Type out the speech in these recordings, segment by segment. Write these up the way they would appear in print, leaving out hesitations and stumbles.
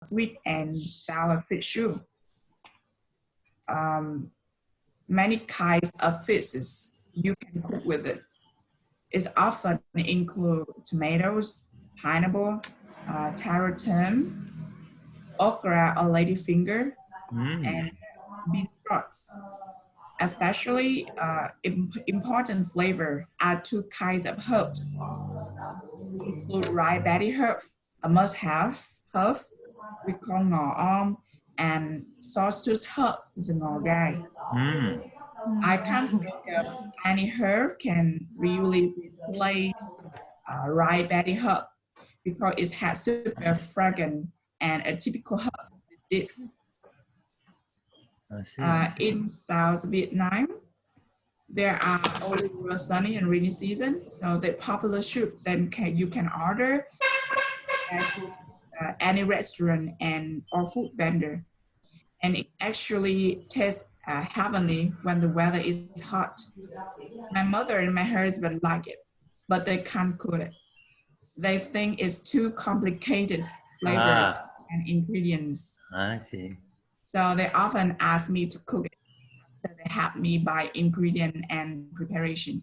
sweet and sour fish soup. Many kinds of fishes you can cook with it. It often include tomatoes, pineapple, taro turnip, okra or ladyfinger, and bean sprouts. Especially important flavor are two kinds of herbs. Include rye betty herb, a must-have herb we call ngò om, and sausage herb is a ngò gai. I can't think of any herb can really replace rye betty herb because it has super fragrant and a typical herb is this. In South Vietnam, there are only real sunny and rainy season, so the popular soup then you can order at any restaurant and or food vendor, and it actually tastes heavenly when the weather is hot. My mother and my husband like it, but they can't cook it. They think it's too complicated flavors and ingredients. I see. So they often ask me to cook it. So they help me buy ingredient and preparation.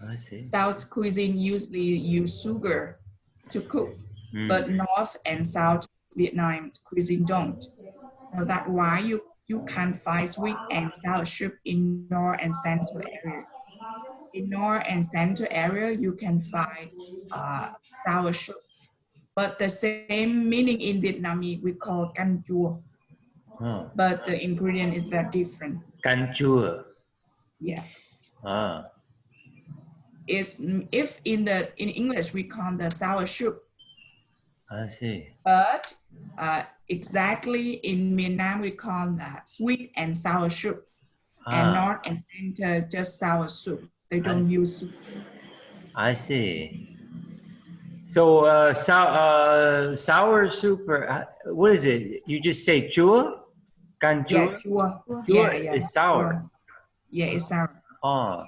I see. South cuisine usually use sugar to cook, but North and South Vietnam cuisine don't. So that's why you can find sweet and sour soup in North and Central area. In North and Central area, you can find sour soup, but the same meaning in Vietnamese we call canh chua. But the ingredient is very different. Canh chua. Yeah. It's if in English we call the sour soup. I see. But exactly in Vietnam we call that sweet and sour soup. And North and Center is just sour soup. They don't use soup. I see. So sour soup, or what is it? You just say chua? Canh chua? Yeah, chua. Chua is sour. Chua. Yeah, it's sour. Oh,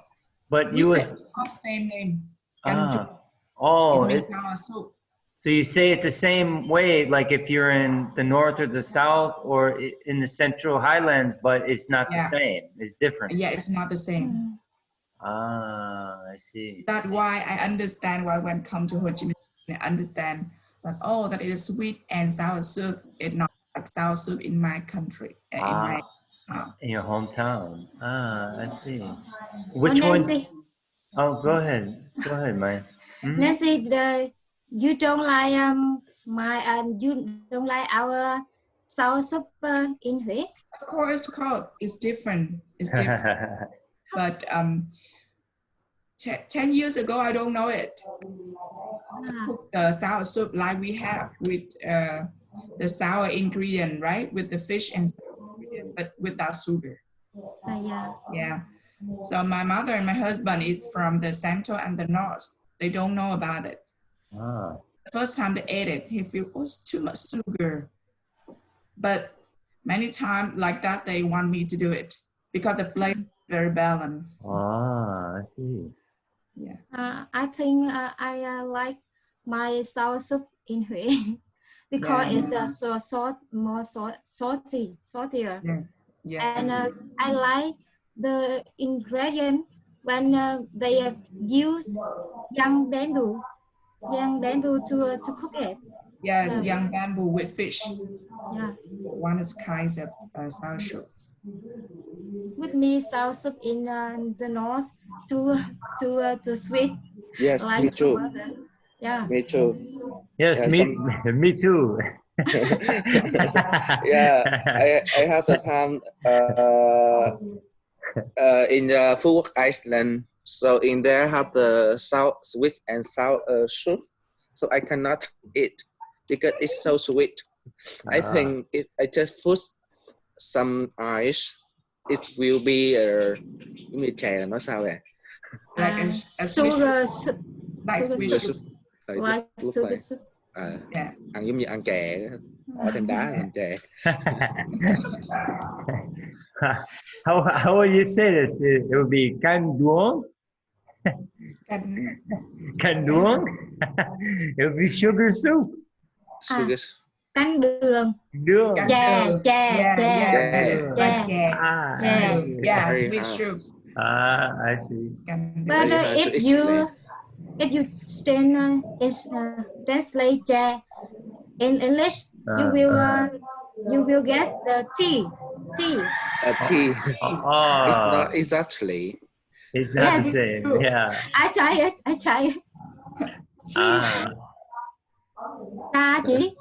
but We say the same name. Canh chua. Oh, it means sour soup. So you say it the same way, like if you're in the north or the south or in the central highlands, but it's not the same. It's different. Yeah, it's not the same. I see. That's why I understand why when come to Ho Chi Minh, I understand that, oh, that is sweet and sour soup. It's not like sour soup in my country, in your hometown. I see. Which one? Oh, go ahead. Go ahead, Mai. Nancy, you don't like you don't like our sour soup in Huế? Of course, it's different. It's different. But 10 years ago, I don't know it. Cook the sour soup like we have with the sour ingredient, right? With the fish and ingredient, but without sugar. Yeah. So my mother and my husband is from the central and the north. They don't know about it. The first time they ate it, he feel, oh, it's too much sugar. But many times like that, they want me to do it because the flavor is very balanced. I see. Yeah. I think I like my sour soup in Huế because it's more saltier. And I like the ingredient when they use young bamboo to cook it. Yes, young bamboo with fish. Yeah. One is kinds of sour soup. With me, sour soup in the north too sweet. Yes, like me too. Yeah. Me too. Yes, me too. Yeah, I had the time in the Phuoc Iceland. So in there have the sweet and sour soup. So I cannot eat because it's so sweet. I think I just put some ice. It will be giống như chè là nó sao vậy? Like a sugar soup. Like sweet soup. Like sugar soup. Ăn giống như ăn chè, bỏ thêm đá làm chè. How will you say this? It would be canh duong. Canh duong. It would be sugar soup. canh đường, Đường. chè, chè, Yeah, chè, yeah, Yes. it's like yeah. Ah, chè. I see. Yeah, Very sweet hard. soup. I see. But Very hard to explain. if you translate chè in English, you will get the tea, tea. Tea. Oh, It's not exactly. it's not the Yes. same. Yeah. I try it. Ah, Trà chị,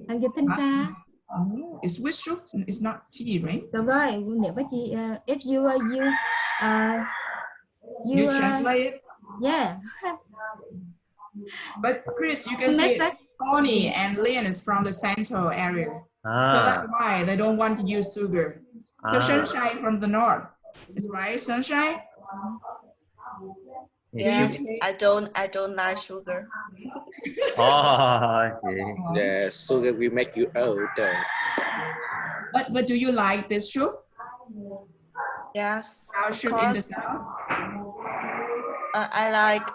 bạn dịch tên trà. Oh, it's sweet soup. It's not tea, right? Đúng rồi, nếu mà chị if you use You translate it. yeah, But Chris, you can see message. Tony and Lynn is from the central area. So that's why they don't want to use sugar. So Sunshine from the north. Is right, Sunshine? Yeah, take- I don't like sugar. Oh, I see. Yeah, sugar will make you older. But do you like this soup? Yes, Our of soup in the course. south? I like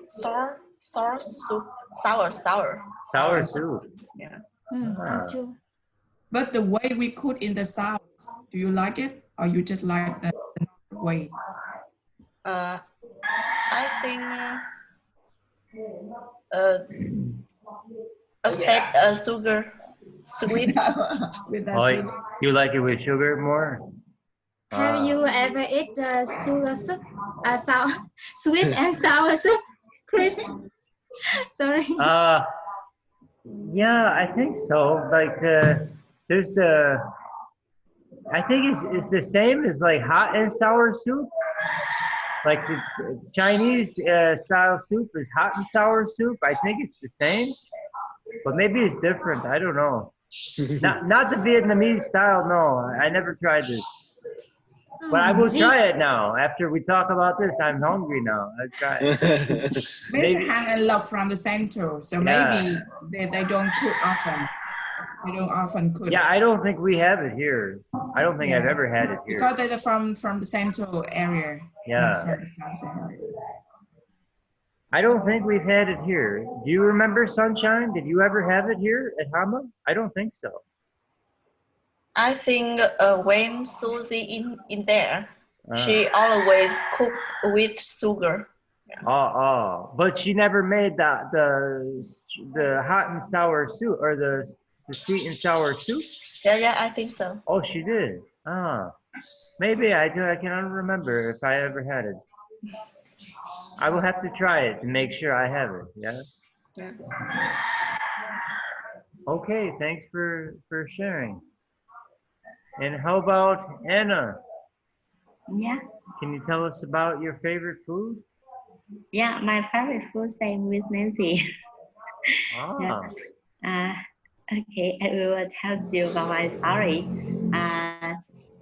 sour soup, sour. Sour soup. Yeah. Ah. Chưa. But the way we cook in the south, do you like it? Or you just like the way? I think accept sugar, sweet. With that Oh, sugar? you like it with sugar more? Have you ever eat sugar soup? Sour, sweet and sour soup, Chris? Sorry. Yeah, I think so. Like there's I think it's the same as like hot and sour soup. Like the Chinese style soup is hot and sour soup. I think it's the same, but maybe it's different. I don't know. Not the Vietnamese style. No, I never tried this. But I will try it now. After we talk about this, I'm hungry now. I'll try it. Miss Maybe- Han and Love from the central, so maybe they don't cook often. They don't often cook. Yeah, I don't think we have it here. I don't think I've Yeah. ever had it here. Because they're from the central area. Yeah. Not from the south area. I don't think we've had it here. Do you remember Sunshine? Did you ever have it here at Hama? I don't think so. I think when Susie in there, Ah. she always cook with sugar. But she never made the hot and sour soup or the sweet and sour soup. Yeah, I think so. Oh, she did. Maybe I do. I cannot remember if I ever had it. I will have to try it to make sure I have it. Yeah. Yeah. Okay. Thanks for sharing. And how about Anna? Yeah, Can you tell us about your favorite food? yeah, my favorite food, same with Nancy. Ah. Okay, I will tell you about my story.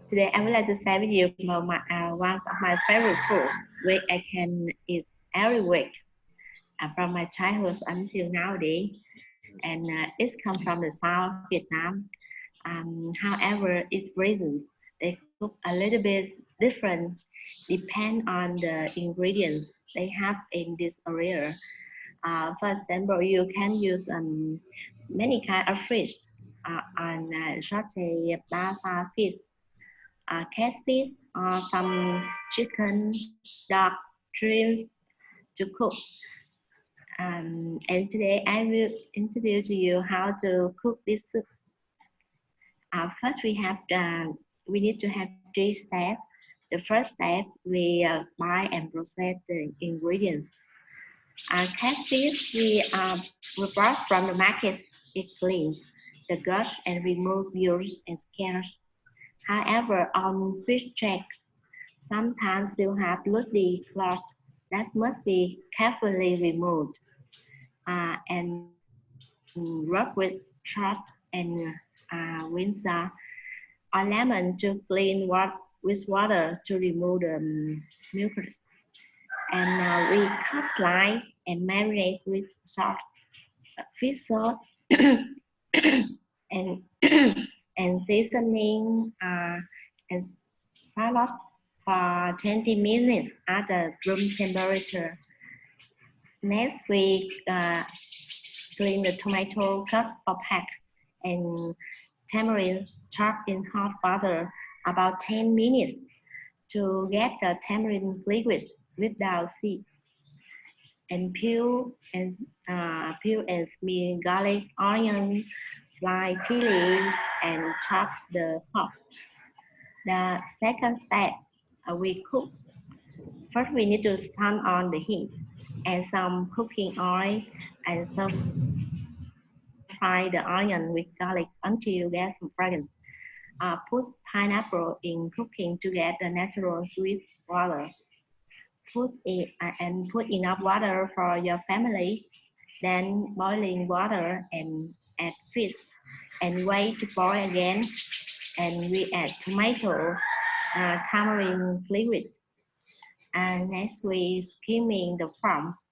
Today I would like to share with you one of my favorite foods, which I can eat every week from my childhood until nowadays, and it comes from the South Vietnam. However, its reasons they cook a little bit different, depend on the ingredients they have in this area. For example, you can use many kind of fish on saute lava fish, catfish, or some chicken, duck, shrimp to cook. And today I will introduce to you how to cook this soup. First, we need to have 3 steps. The first step, we buy and process the ingredients. Catfish, we bought from the market. It cleaned the guts and remove gills and scales. However, on fish checks, sometimes still have bloody clots that must be carefully removed and rub with salt and vinegar or lemon to clean with water to remove the mucus. And we cut slice and marinate with salt, fish salt, and and seasoning and salad for 20 minutes at the room temperature. Next, we clean the tomato cut or pack and tamarind chopped in hot water about 10 minutes to get the tamarind liquid without seed. And peel and smear garlic, onion, slice chili, and chop the pork. The second step, we cook. First, we need to turn on the heat, add some cooking oil, and fry the onion with garlic until there's some fragrance. Put pineapple in cooking to get the natural sweet water. Put enough water for your family. Then boiling water and add fish and wait to boil again. And we add tomato, tamarind liquid. And next we skimming the prawns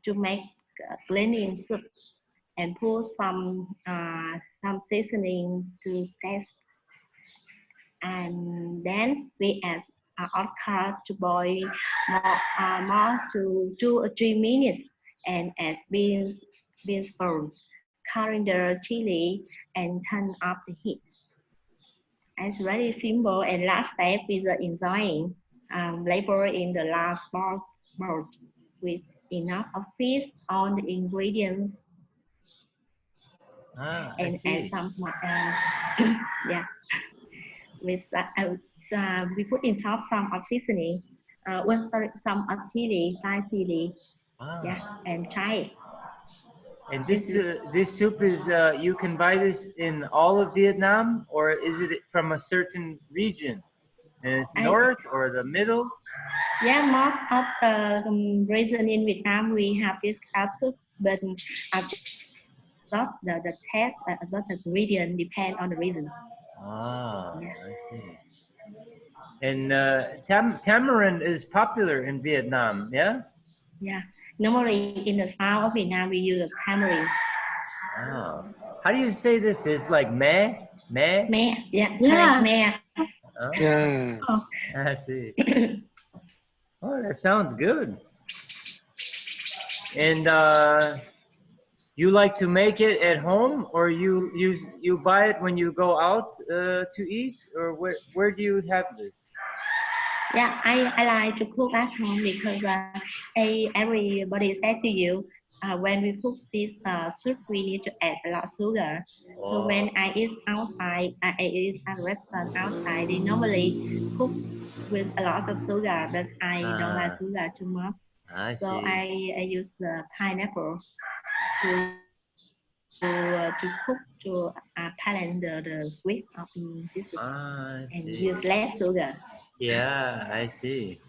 to make blending soup and put some seasoning to taste. And then we add okra to boil more to 2 or 3 minutes and add beans bone, coriander, chili, and turn up the heat. It's very simple. And last step is enjoying labor in the last bowl with enough of fish on the ingredients and add some small, yeah. With we put in top some of seasoning. Some of chili, Thai chili, yeah, and try it. And this soup is you can buy this in all of Vietnam, or is it from a certain region? And it's north or the middle? Yeah, most of the region in Vietnam we have this kind of soup, but the taste of the ingredient depend on the region. Ah, yeah. I see. And tamarind is popular in Vietnam, yeah? Yeah, normally in the south of Vietnam we use tamarind. Oh. How do you say this? It's like meh? Meh? Meh, yeah, Yeah. meh. Oh, Yeah. I see. Oh, that sounds good. And you like to make it at home, or you buy it when you go out to eat, or where do you have this? Yeah, I like to cook at home because everybody said to you when we cook this soup we need to add a lot of sugar. So when I eat outside, I eat at a restaurant outside, they normally cook with a lot of sugar, but I don't like sugar too much. I see. So I use the pineapple to cook to balance the sweet of this soup and use less sugar. Yeah, I see.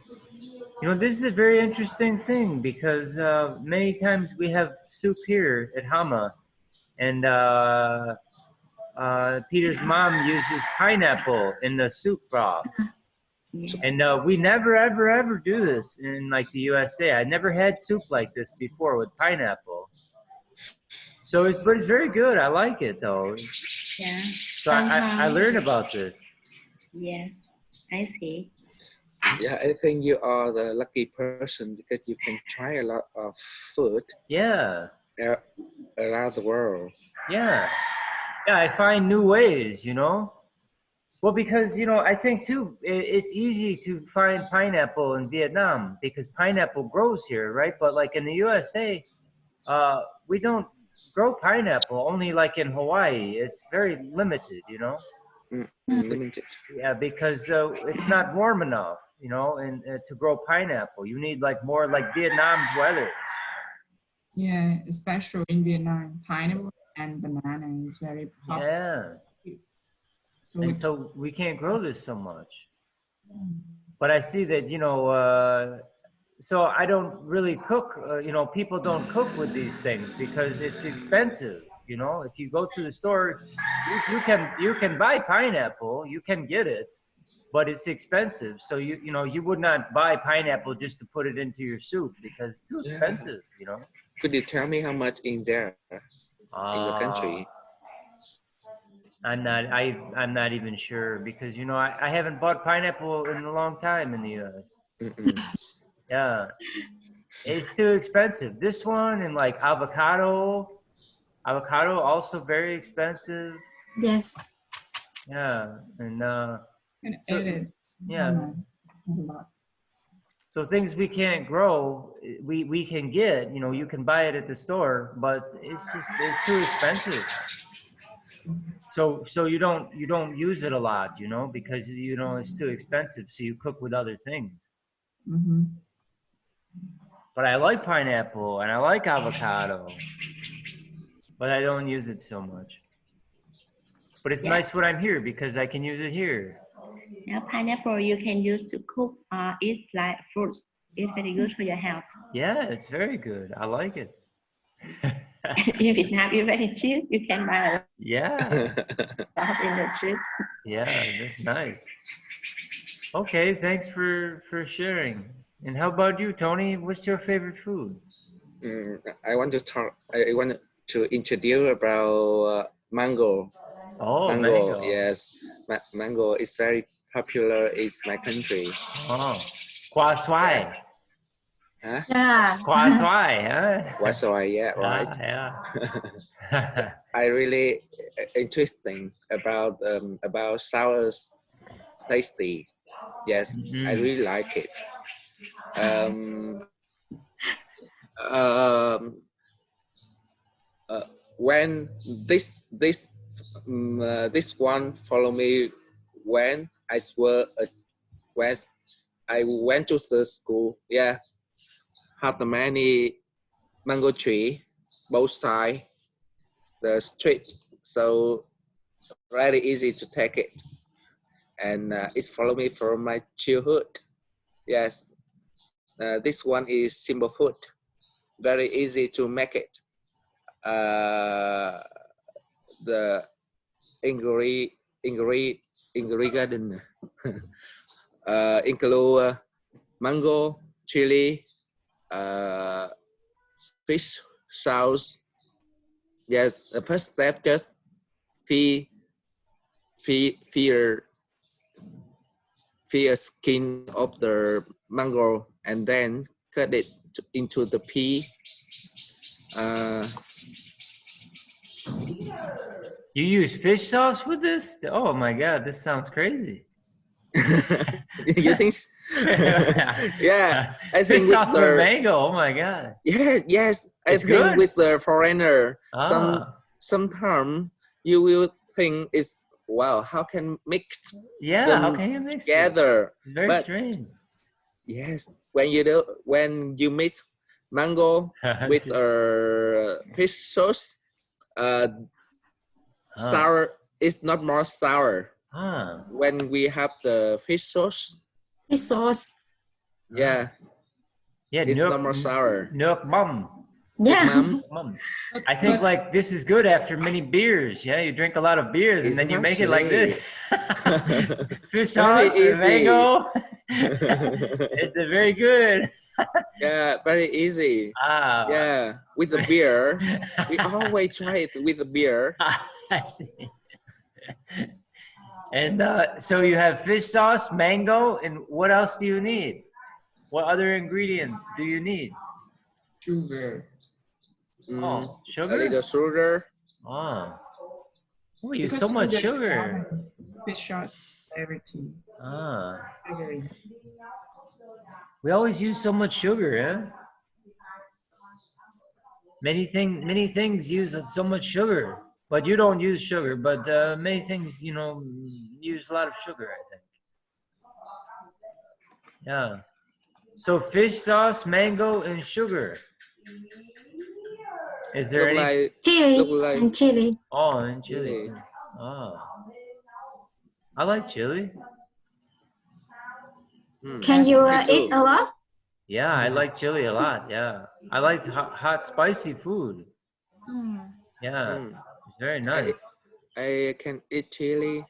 You know, this is a very interesting thing because many times we have soup here at Hama, and Peter's mom uses pineapple in the soup broth. Yeah. And we never, ever do this in like the USA. I never had soup like this before with pineapple. So but it's very good. I like it though. Yeah. So I learned about this. Yeah, I see. Yeah, I think you are the lucky person because you can try a lot of food. Yeah. Around the world. Yeah. Yeah, I find new ways, you know. Well, because, you know, I think too, it's easy to find pineapple in Vietnam because pineapple grows here, right? But like in the USA, we don't grow pineapple, only like in Hawaii. It's very limited, you know? Limited. Yeah, because it's not warm enough, you know, and to grow pineapple. You need like more like Vietnam's weather. Yeah, especially in Vietnam, pineapple and banana is very popular. Yeah. So, So we can't grow this so much. But I see that, you know, so I don't really cook, you know, people don't cook with these things because it's expensive. You know, if you go to the store, you can buy pineapple, you can get it, but it's expensive. So you know, you would not buy pineapple just to put it into your soup because it's too expensive, you know. Could you tell me how much in there in your country? I'm not even sure because, you know, I haven't bought pineapple in a long time in the US. Yeah, it's too expensive. This one and like avocado, Avocado also very expensive. Yes. Yeah, and And So- edit. yeah. Not a lot. So things we can't grow, we can get. You know, you can buy it at the store, but it's too expensive. So you don't use it a lot, you know, because you know it's too expensive. So you cook with other things. Mm-hmm. But I like pineapple and I like avocado, but I don't use it so much. But it's Yeah. nice when I'm here because I can use it here. Now, pineapple you can use to cook or eat like fruits. It's very good for your health. Yeah, it's very good. I like it. In Vietnam, it's very cheap. You can buy a Yeah, lot in the street. yeah, that's nice. Okay, thanks for sharing. And how about you, Tony? What's your favorite food? I want to talk. I want to introduce about mango. Oh, Mango, mango. yes, mango is very popular in my country. Oh, Khoa xoài. Huh? Yeah. Khoa xoài, huh? That's why, yeah, right. Yeah. I really interesting about sour tasty. Yes, I Mhm. really like it. Um, um, when this one follow me when I were when I went to the school. Yeah, had many mango tree both side the street, so very easy to take it, and it's follow me from my childhood. Yes, this one is simple food, very easy to make it. The ingredient include mango, chili, fish sauce. Yes, the first step just feel feel skin of the mango and then cut it into the pea. You use fish sauce with this? Oh my God, this sounds crazy. You think? Yeah, I think Fish with sauce with the mango. Oh my God. yes, I It's think good? with the foreigner, Ah, sometimes you will think it's wow, how can mix yeah. How them can you mix it? together? It's very But strange. yes, when you mix mango with fish sauce, sour is not more sour. Ah. When we have the fish sauce, Fish sauce. yeah, Yeah, it's not more sour. Nước mắm. Yeah. Mom, Mum. I think like this is good after many beers. Yeah, you drink a lot of beers and then you make it like this. Fish Very sauce and easy. mango. It's very good. Yeah, very easy. Ah. Yeah, with the beer, we always try it with the beer. I see. And so you have fish sauce, mango, and what else do you need? What other ingredients do you need? Sugar. Oh, A sugar? little sugar. Oh. We use Because so much the sugar. Fish sauce, everything. Ah. Sugary. We always use so much sugar, yeah? Many things use so much sugar, but you don't use sugar. But many things, you know, use a lot of sugar, I think. Yeah. So fish sauce, mango, and sugar. Is there Look any? like Chili look like and chili. Oh, and chili. Chili. too. Oh. I like chili. Can you me eat too. a lot? Yeah, I like chili a lot. Yeah. I like hot spicy food. Mm. Yeah. Mm. It's very nice. I can eat chili.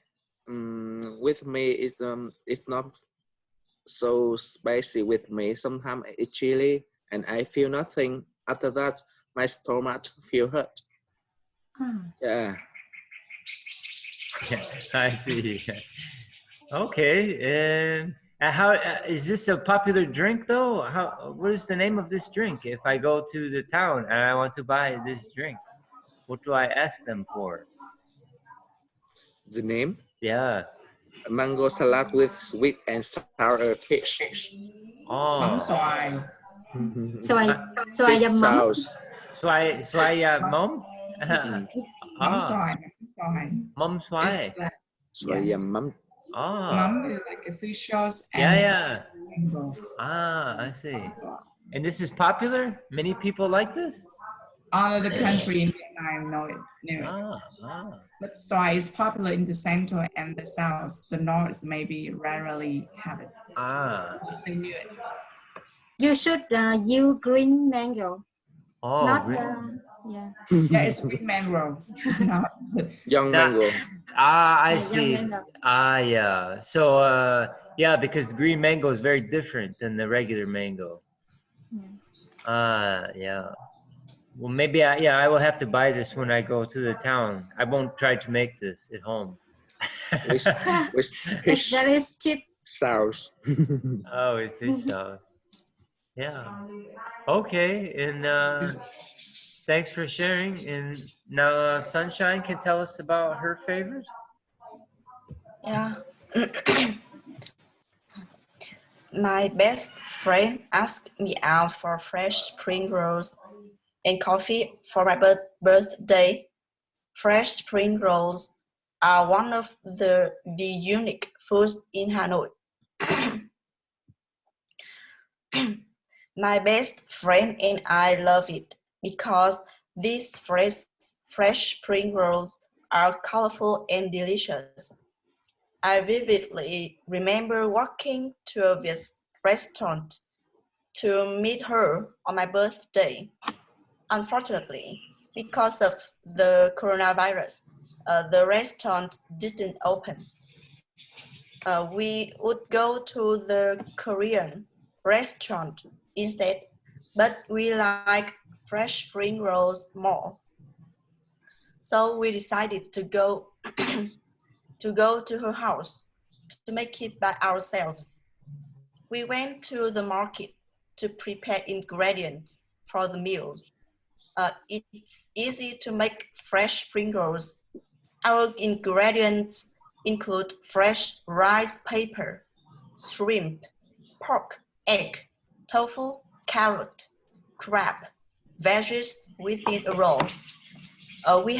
With me, it's not so spicy with me. Sometimes I eat chili and I feel nothing. After that, my stomach feel hurt. Mm. Yeah. Yeah, I see. Okay. And how is this a popular drink though? What is the name of this drink? If I go to the town and I want to buy this drink, What do I ask them for? The name? Yeah. Mango salad with sweet and sour fish. Mắm Oh. xoài. Xoài Fish dầm mắm. sauce. Xoài mom? Mắm Ah, xoài. Mắm xoài. mom It's xoài. like, Xoài dầm mắm. Ah, mắm is like a fish sauce yeah, and yeah. mango. Ah, I see. Mắm xoài. And this is popular? Many people like this? All of the country in Vietnam know it. Ah. But xoài is popular in the center and the south. The north maybe rarely have it. Ah. They knew it. You should use green mango. Oh, Not really? yeah. Yeah, it's green mango. It's not. Young That- mango. I Yeah, see. young mango. Yeah. So, yeah, because green mango is very different than the regular mango. Yeah. Well, maybe I will have to buy this when I go to the town. I won't try to make this at home. With It's fish very cheap. sauce. Oh, it's fish sauce. Yeah. Okay. And thanks for sharing. And now Sunshine can tell us about her favorite. Yeah. My best friend asked me out for fresh spring rolls and coffee for my birthday. Fresh spring rolls are one of the unique foods in Hanoi. My best friend and I love it because these fresh spring rolls are colorful and delicious. I vividly remember walking to a restaurant to meet her on my birthday. Unfortunately, because of the coronavirus, the restaurant didn't open. We would go to the Korean restaurant instead, but we like fresh spring rolls more. So we decided to go to her house to make it by ourselves. We went to the market to prepare ingredients for the meals. It's easy to make fresh spring rolls. Our ingredients include fresh rice paper, shrimp, pork, egg, tofu, carrot, crab, veggies within a roll. We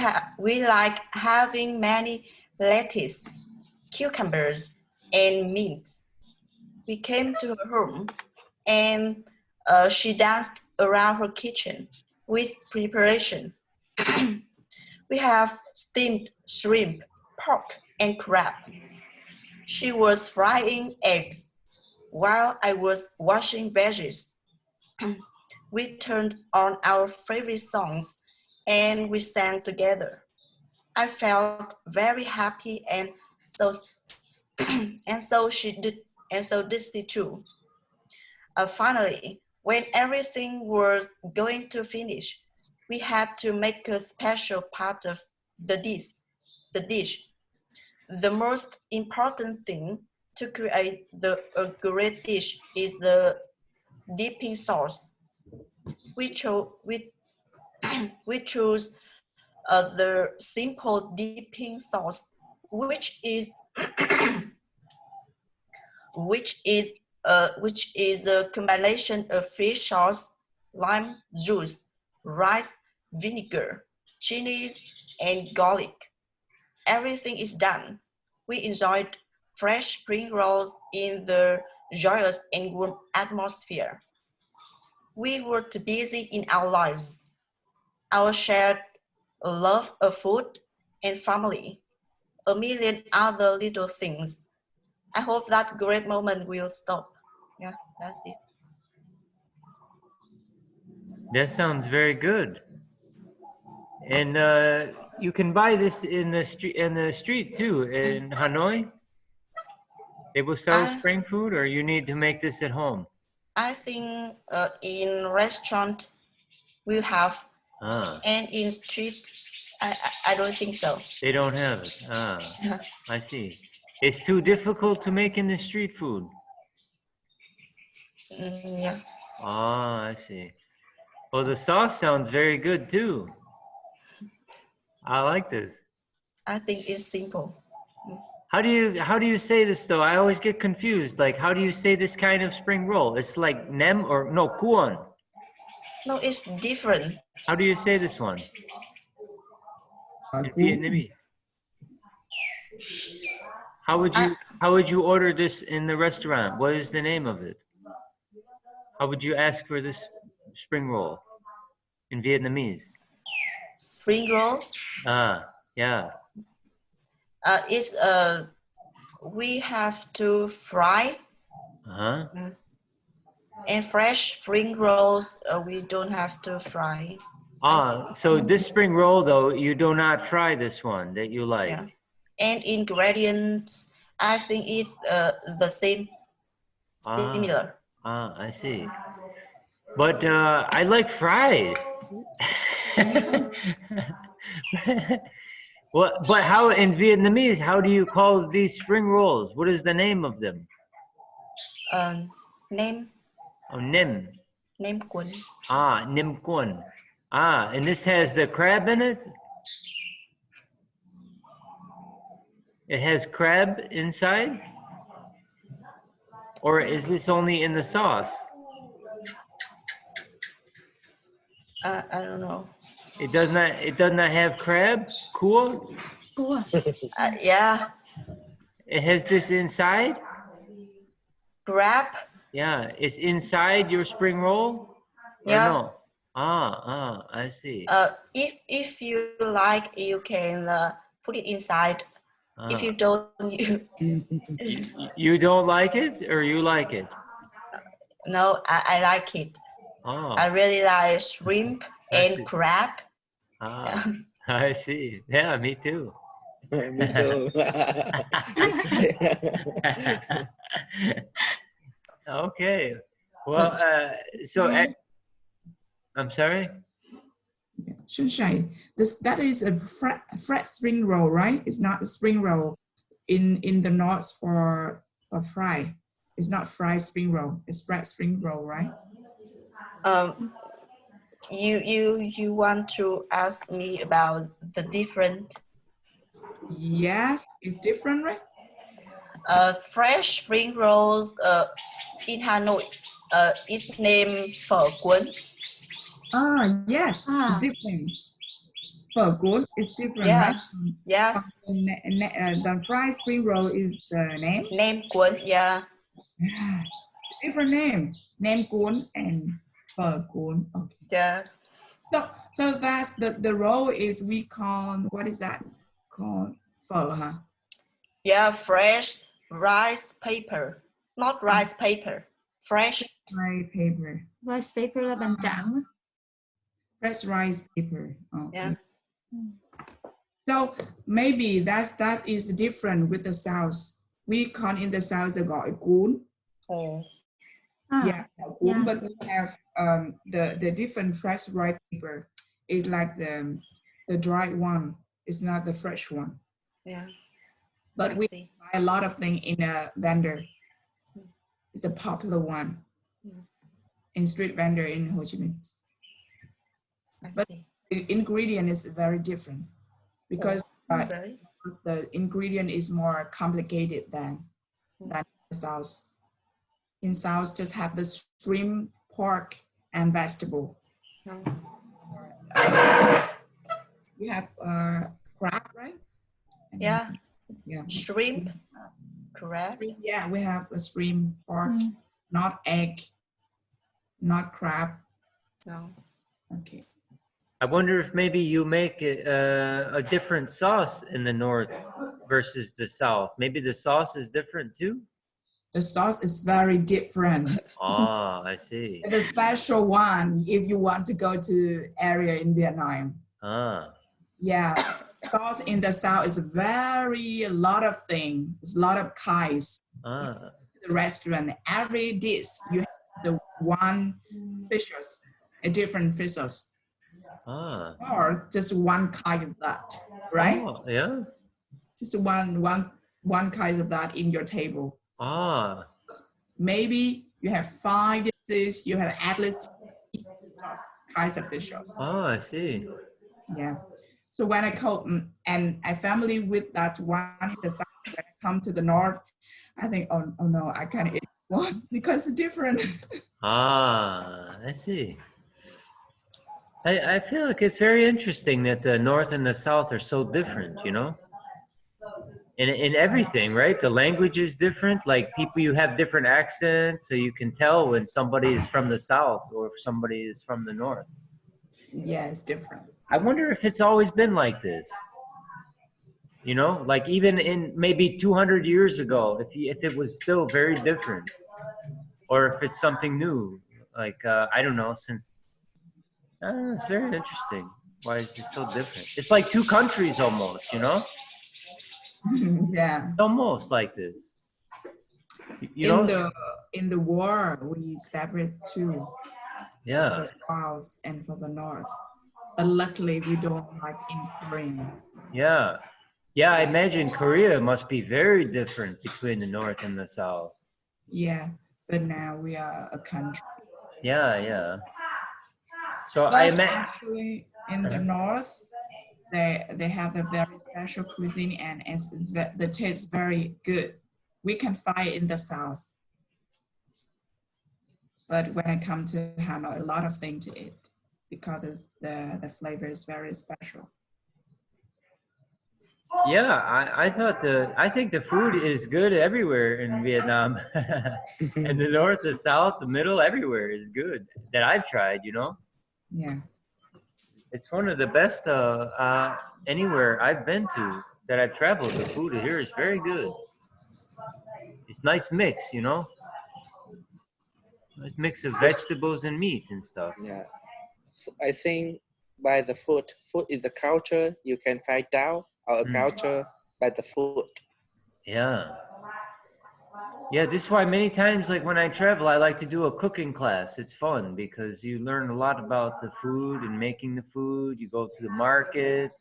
like having many lettuce, cucumbers, and mint. We came to her home and she danced around her kitchen with preparation. We have steamed shrimp, pork, and crab. She was frying eggs while I was washing veggies. We turned on our favorite songs and we sang together. I felt very happy and so did she too. Finally, when everything was going to finish, we had to make a special part of the dish. The most important thing to create a great dish is the dipping sauce. We chose the simple dipping sauce, which is a combination of fish sauce, lime juice, rice vinegar, chilies, and garlic. Everything is done. We enjoyed fresh spring rolls in the joyous and warm atmosphere. We were too busy in our lives, our shared love of food and family, a million other little things. I hope that great moment will stop. Yeah, that's it. That sounds very good. And you can buy this in the street too in Hanoi. They will sell spring food, or you need to make this at home. I think in restaurant we'll have, and in street, I don't think so. They don't have it. I see. It's too difficult to make in the street food. Yeah. I see. Well, the sauce sounds very good too. I like this. I think it's simple. How do you say this though? I always get confused. Like, how do you say this kind of spring roll? It's like nem or no kuon. No, it's different. How do you say this one in Vietnamese? How would you order this in the restaurant? What is the name of it? How would you ask for this spring roll in Vietnamese? Spring roll. Ah, yeah. It's we have to fry. Uh-huh. And fresh spring rolls, we don't have to fry. Ah, so this spring roll though, you do not fry this one that you like. Yeah. And ingredients, I think it's the same, similar. Ah, I see. But I like fried. What? But how in Vietnamese? How do you call these spring rolls? What is the name of them? Nem Oh, nem. cuốn. Ah, nem cuốn. Ah, and this has the crab in it? It has crab inside? Or is this only in the sauce? I don't know. It does not have crab? Cool. Cua. Yeah, It has this inside? crab. Yeah, it's inside your spring roll? Or Yeah. no? I see. If you like, you can put it inside. If you don't, You don't like it or you like it? no, I like it. Oh, I really like shrimp I and see. crab. ah, I see. Yeah, me too. Me too. Okay. Well, so I'm sorry. Sunshine, that is a flat spring roll, right? It's not a spring roll in the north for fry. It's not fried spring roll. It's flat spring roll, right? You want to ask me about the different Yes, it's different, right? fresh spring rolls in Hanoi is named phở cuốn. Ah, yes, it's different. Phở cuốn is different, Yeah. right? Yes, The fried spring roll is the name. name cuốn. Yeah. Different name. Name cuốn and phở cuốn. Okay. Yeah. So that's the roll is we call, what is that called? Phở, huh? Yeah, fresh rice paper. Not rice paper. Fresh. Rice paper. Rice paper là bánh tráng. Fresh rice paper. Okay. Yeah. So maybe that is different with the South. We call in the South the gọi cuốn. Oh. Yeah, yeah. but we have the different fresh rice paper is like the dried one. It's not the fresh one. Yeah. But I we see. buy a lot of things in a vendor. It's a popular one in street vendor in Ho Chi Minh. I But see. the ingredient is very different because Very. the ingredient is more complicated than the South. In South, just have the shrimp, pork, and vegetable. No. You have crab, right? Yeah. Yeah. Shrimp. Crab. Yeah, we have a shrimp, pork, not egg, not crab. No. Okay. I wonder if maybe you make a different sauce in the north versus the south. Maybe the sauce is different too? The sauce is very different. Oh, I see. The special one, if you want to go to area in Vietnam. Ah, Yeah, sauce in the South is a lot of things. It's a lot of kinds. ah, The restaurant, every dish, you have the one fishes, a different fishes, ah. or just one kind of that, right? Oh, yeah. Just one kind of that in your table. Ah, Maybe you have 5 dishes, you have at least 8 kinds of fishes. oh, I see. Yeah. So when I come and I family with that one in the south, when I come to the north, I think, oh no, I can't eat one because it's different. Ah, I see. I feel like it's very interesting that the North and the South are so different, you know? In everything, right? The language is different. Like people, you have different accents, so you can tell when somebody is from the South or if somebody is from the North. Yeah, it's different. I wonder if it's always been like this. You know, like even in maybe 200 years ago, if it was still very different, or if it's something new. Like I don't know, since it's very interesting. Why is it so different? It's like two countries almost, you know? Yeah. It's almost like this. You in know? the war, we separate two for Yeah. the south and for the north. But luckily, we don't like in Korean. Yeah. Yeah, I imagine Korea must be very different between the North and the South. Yeah, but now we are a country. Yeah, yeah. So I But imagine. actually, in the north, they have a very special cuisine, and the taste is very good. We can find in the south. But when I come to Hanoi, a lot of things to eat because the flavor is very special. Yeah, I think the food is good everywhere in Vietnam. And the north, the south, the middle, everywhere is good that I've tried, you know. Yeah. It's one of the best anywhere I've been to that I've traveled. The food here is very good. It's nice mix, you know. Nice mix of vegetables and meat and stuff. Yeah, I think by the food is the culture. You can find out our culture by the food. Yeah. Yeah, this is why many times, like when I travel, I like to do a cooking class. It's fun because you learn a lot about the food and making the food. You go to the market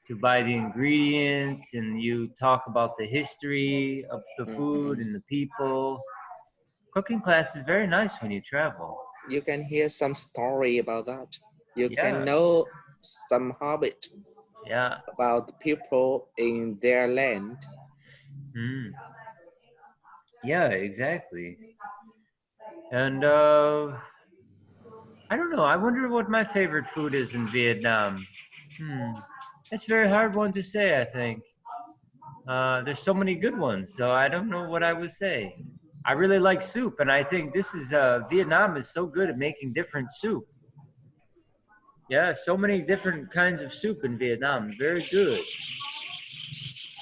to buy the ingredients and you talk about the history of the food and the people. Cooking class is very nice when you travel. You can hear some story about that. You Yeah. can know some habit Yeah. about the people in their land. Mm. Yeah, exactly. And I don't know. I wonder what my favorite food is in Vietnam. It's a very hard one to say, I think. There's so many good ones, so I don't know what I would say. I really like soup, and I think this is Vietnam is so good at making different soup. Yeah, so many different kinds of soup in Vietnam. Very good.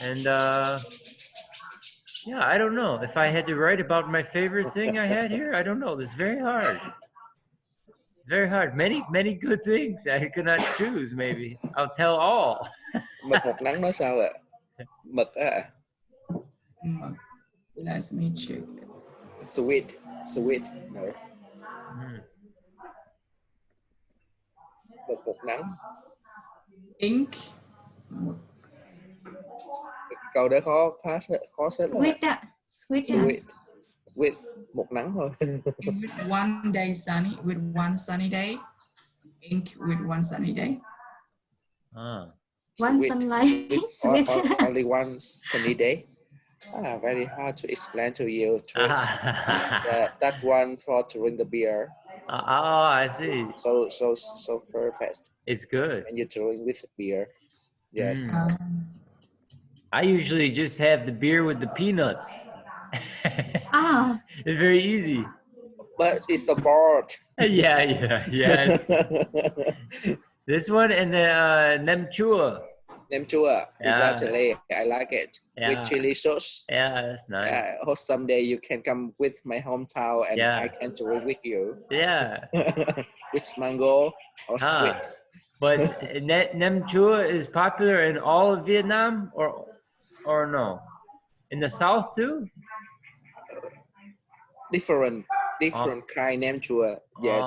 And yeah, I don't know. If I had to write about my favorite thing I had here, I don't know. It's very hard. Very hard. Many good things. I cannot choose, maybe. I'll tell all. Mực một nắng nói sao ạ? Mực á? Let me check. Sweet. No. Mực một nắng. Ink. Câu đó khó xếp lắm. Sweet ạ. Sweet. With một nắng thôi. With one day sunny, with one sunny day. Ink with one sunny day. One sunlight. Sweet. Only one sunny day. Very hard to explain to you. That one for to drink the beer. Oh, I see. So perfect. It's good. And you drink with beer. Yes. I usually just have the beer with the peanuts. It's very easy. But it's a board. Yeah. This one and the nem chua. Nem chua. Yeah. Exactly. I like it. Yeah. With chili sauce. Yeah, that's nice. I hope someday you can come with my hometown and Yeah. I can drink with you. Yeah. With mango or sweet. But nem chua is popular in all of Vietnam or no? In the south too? Different kind nem chua. Yes.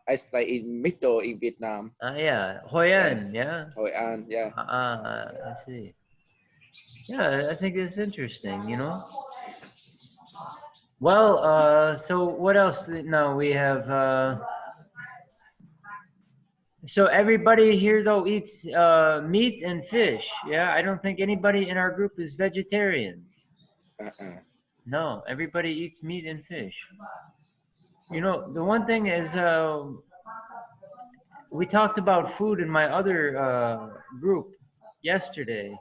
I stay in middle in Vietnam. Yeah. Hoi An, Yes. yeah? Hoi An, yeah. I see. Yeah, I think it's interesting, you know? Well, so what else? Now we have, So everybody here though eats meat and fish. Yeah, I don't think anybody in our group is vegetarian. No, everybody eats meat and fish. You know, the one thing is, we talked about food in my other group yesterday,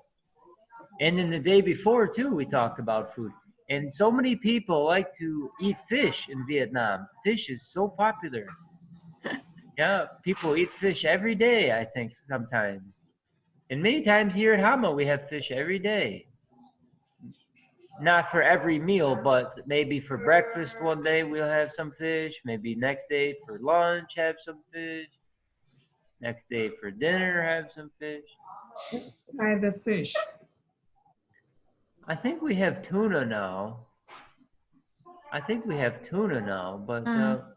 and then the day before too. We talked about food, and so many people like to eat fish in Vietnam. Fish is so popular. Yeah, people eat fish every day, I think, sometimes. And many times here at Hama, we have fish every day. Not for every meal, but maybe for breakfast one day we'll have some fish. Maybe next day for lunch have some fish. Next day for dinner have some fish. Try the fish. I think we have tuna now. I think we have tuna now, but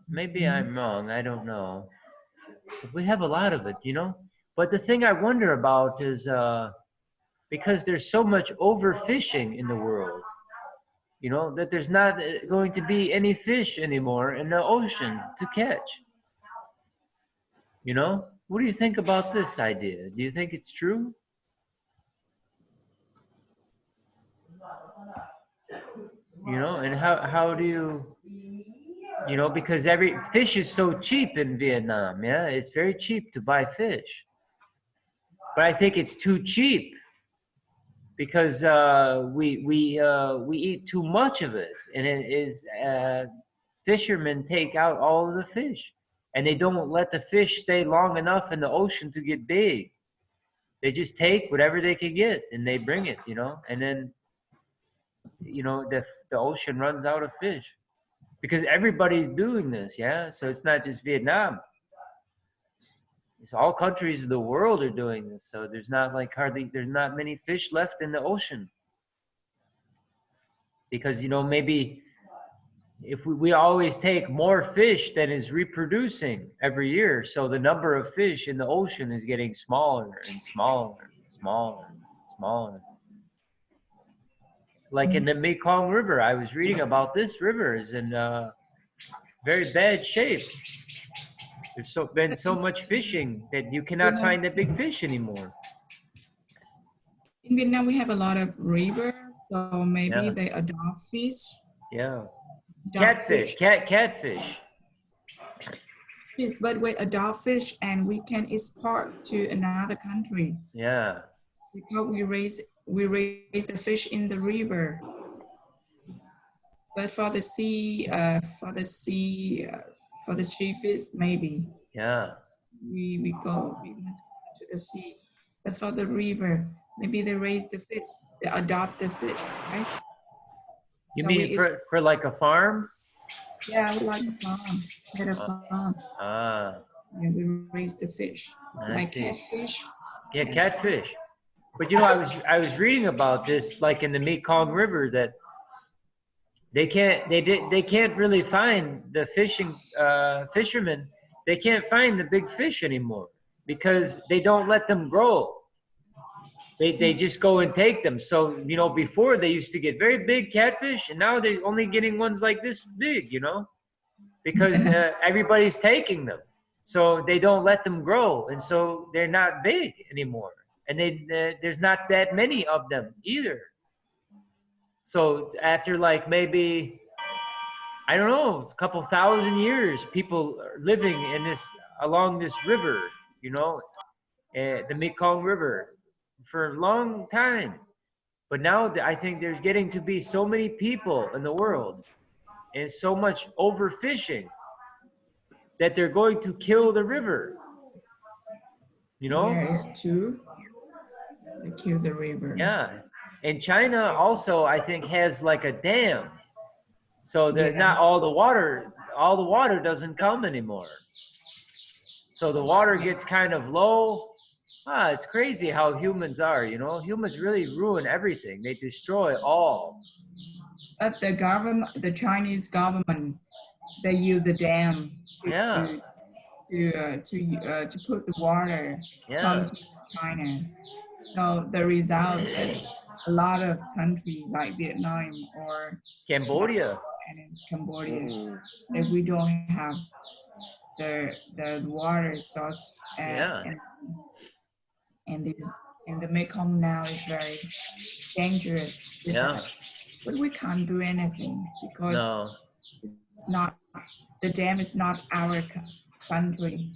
maybe I'm wrong. I don't know. But we have a lot of it, you know? But the thing I wonder about is because there's so much overfishing in the world, you know, that there's not going to be any fish anymore in the ocean to catch. You know? What do you think about this idea? Do you think it's true? You know, and how do you know, because every fish is so cheap in Vietnam, yeah? It's very cheap to buy fish. But I think it's too cheap because we eat too much of it, and it is fishermen take out all of the fish, and they don't let the fish stay long enough in the ocean to get big. They just take whatever they can get and they bring it, you know, and then, you know, the ocean runs out of fish because everybody's doing this, yeah. So it's not just Vietnam. It's all countries of the world are doing this. So there's not many fish left in the ocean. Because, you know, maybe if we always take more fish than is reproducing every year, so the number of fish in the ocean is getting smaller and smaller and smaller and smaller. Like in the Mekong River, I was reading about this river is in very bad shape. There's been so much fishing that you cannot find the big fish anymore. In Vietnam, we have a lot of rivers, so maybe Yeah. they adopt fish. Yeah. Adopt Catfish, fish. catfish. Yes, but we adopt fish and we can export to another country Yeah. because we raise the fish in the river. But for the sea, for the sea fish, maybe Yeah. we must go to the sea. But for the river, maybe they raise the fish, they adopt the fish, right? You So mean for like a farm? Yeah, we like a farm, had a farm. Ah, Yeah, we raise the fish, I like see. catfish. Yeah, Yes. catfish. But you know, I was reading about this, like in the Mekong River, that they can't really find the fishermen. They can't find the big fish anymore because they don't let them grow. They just go and take them. So, you know, before they used to get very big catfish, and now they're only getting ones like this big, you know, because everybody's taking them. So they don't let them grow, and so they're not big anymore. And there's not that many of them either. So after like maybe, I don't know, a couple thousand years, people are living in along this river, you know, the Mekong River, for a long time. But now I think there's getting to be so many people in the world and so much overfishing that they're going to kill the river. You know? There is two. They kill the river. Yeah. And China also, I think, has like a dam. So that not all the water doesn't come anymore. So the water gets kind of low. It's crazy how humans are, you know? Humans really ruin everything. They destroy all. But the government, the Chinese government, they use a dam to put the water come to China. So the result is a lot of countries like Vietnam or Cambodia. and Cambodia, if we don't have the water source Yeah. and this and the Mekong now is very dangerous with Yeah. that. But we can't do anything because No. it's not the dam is not our country.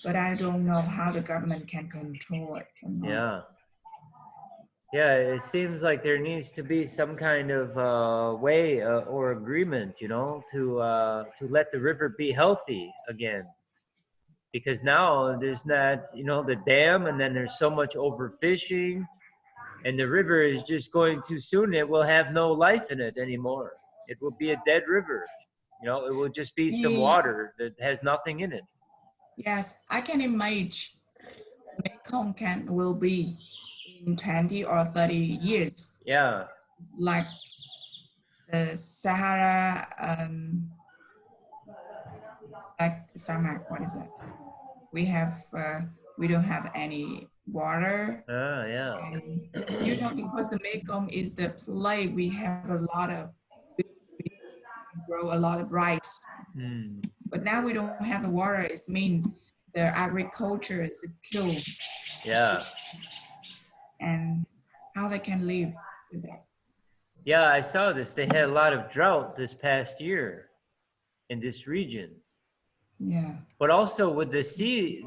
But I don't know how the government can control it. Yeah. Yeah, it seems like there needs to be some kind of way or agreement, you know, to let the river be healthy again. Because now there's not, you know, the dam, and then there's so much overfishing, and the river is just going too soon. It will have no life in it anymore. It will be a dead river. You know, it will just be some water that has nothing in it. Yes, I can imagine Mekong will be in 20 or 30 years, Yeah. like the Sahara, like the Samak, what is that? We don't have any water. Yeah. And, you know, because the Mekong is the place we have a lot of, we grow a lot of rice. But now we don't have the water. It means the agriculture is killed. Yeah. And how they can live with that. Yeah, I saw this. They had a lot of drought this past year in this region. Yeah. But also with the sea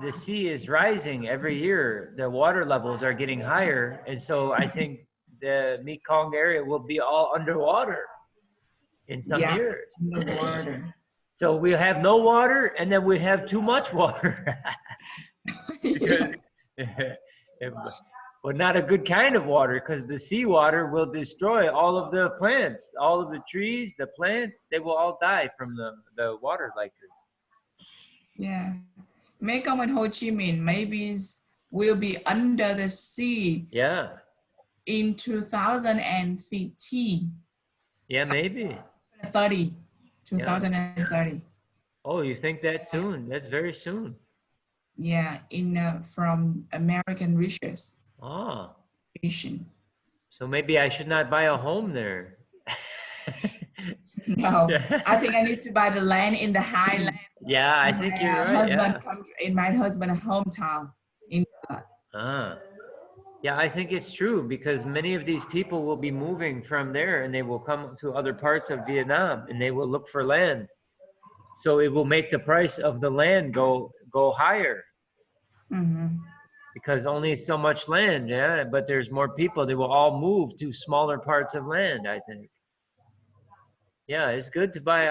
is rising every year. The water levels are getting higher. And so I think the Mekong area will be all underwater in some years. Underwater. So we have no water, and then we have too much water. Yeah. But not a good kind of water, because the seawater will destroy all of the plants, all of the trees, the plants, they will all die from the water like this. Yeah. Mekong and Ho Chi Minh maybe will be under the sea. Yeah. In 2015. Yeah, maybe. 2030. Oh, you think that soon? That's very soon. Yeah, from American riches. Oh. Asian. So maybe I should not buy a home there. No, I think I need to buy the land in the highland. Yeah, I think you're right. In my husband's hometown. Yeah, I think it's true, because many of these people will be moving from there, and they will come to other parts of Vietnam, and they will look for land. So it will make the price of the land go higher. Because only so much land, yeah, but there's more people. They will all move to smaller parts of land, I think. Yeah, it's good to buy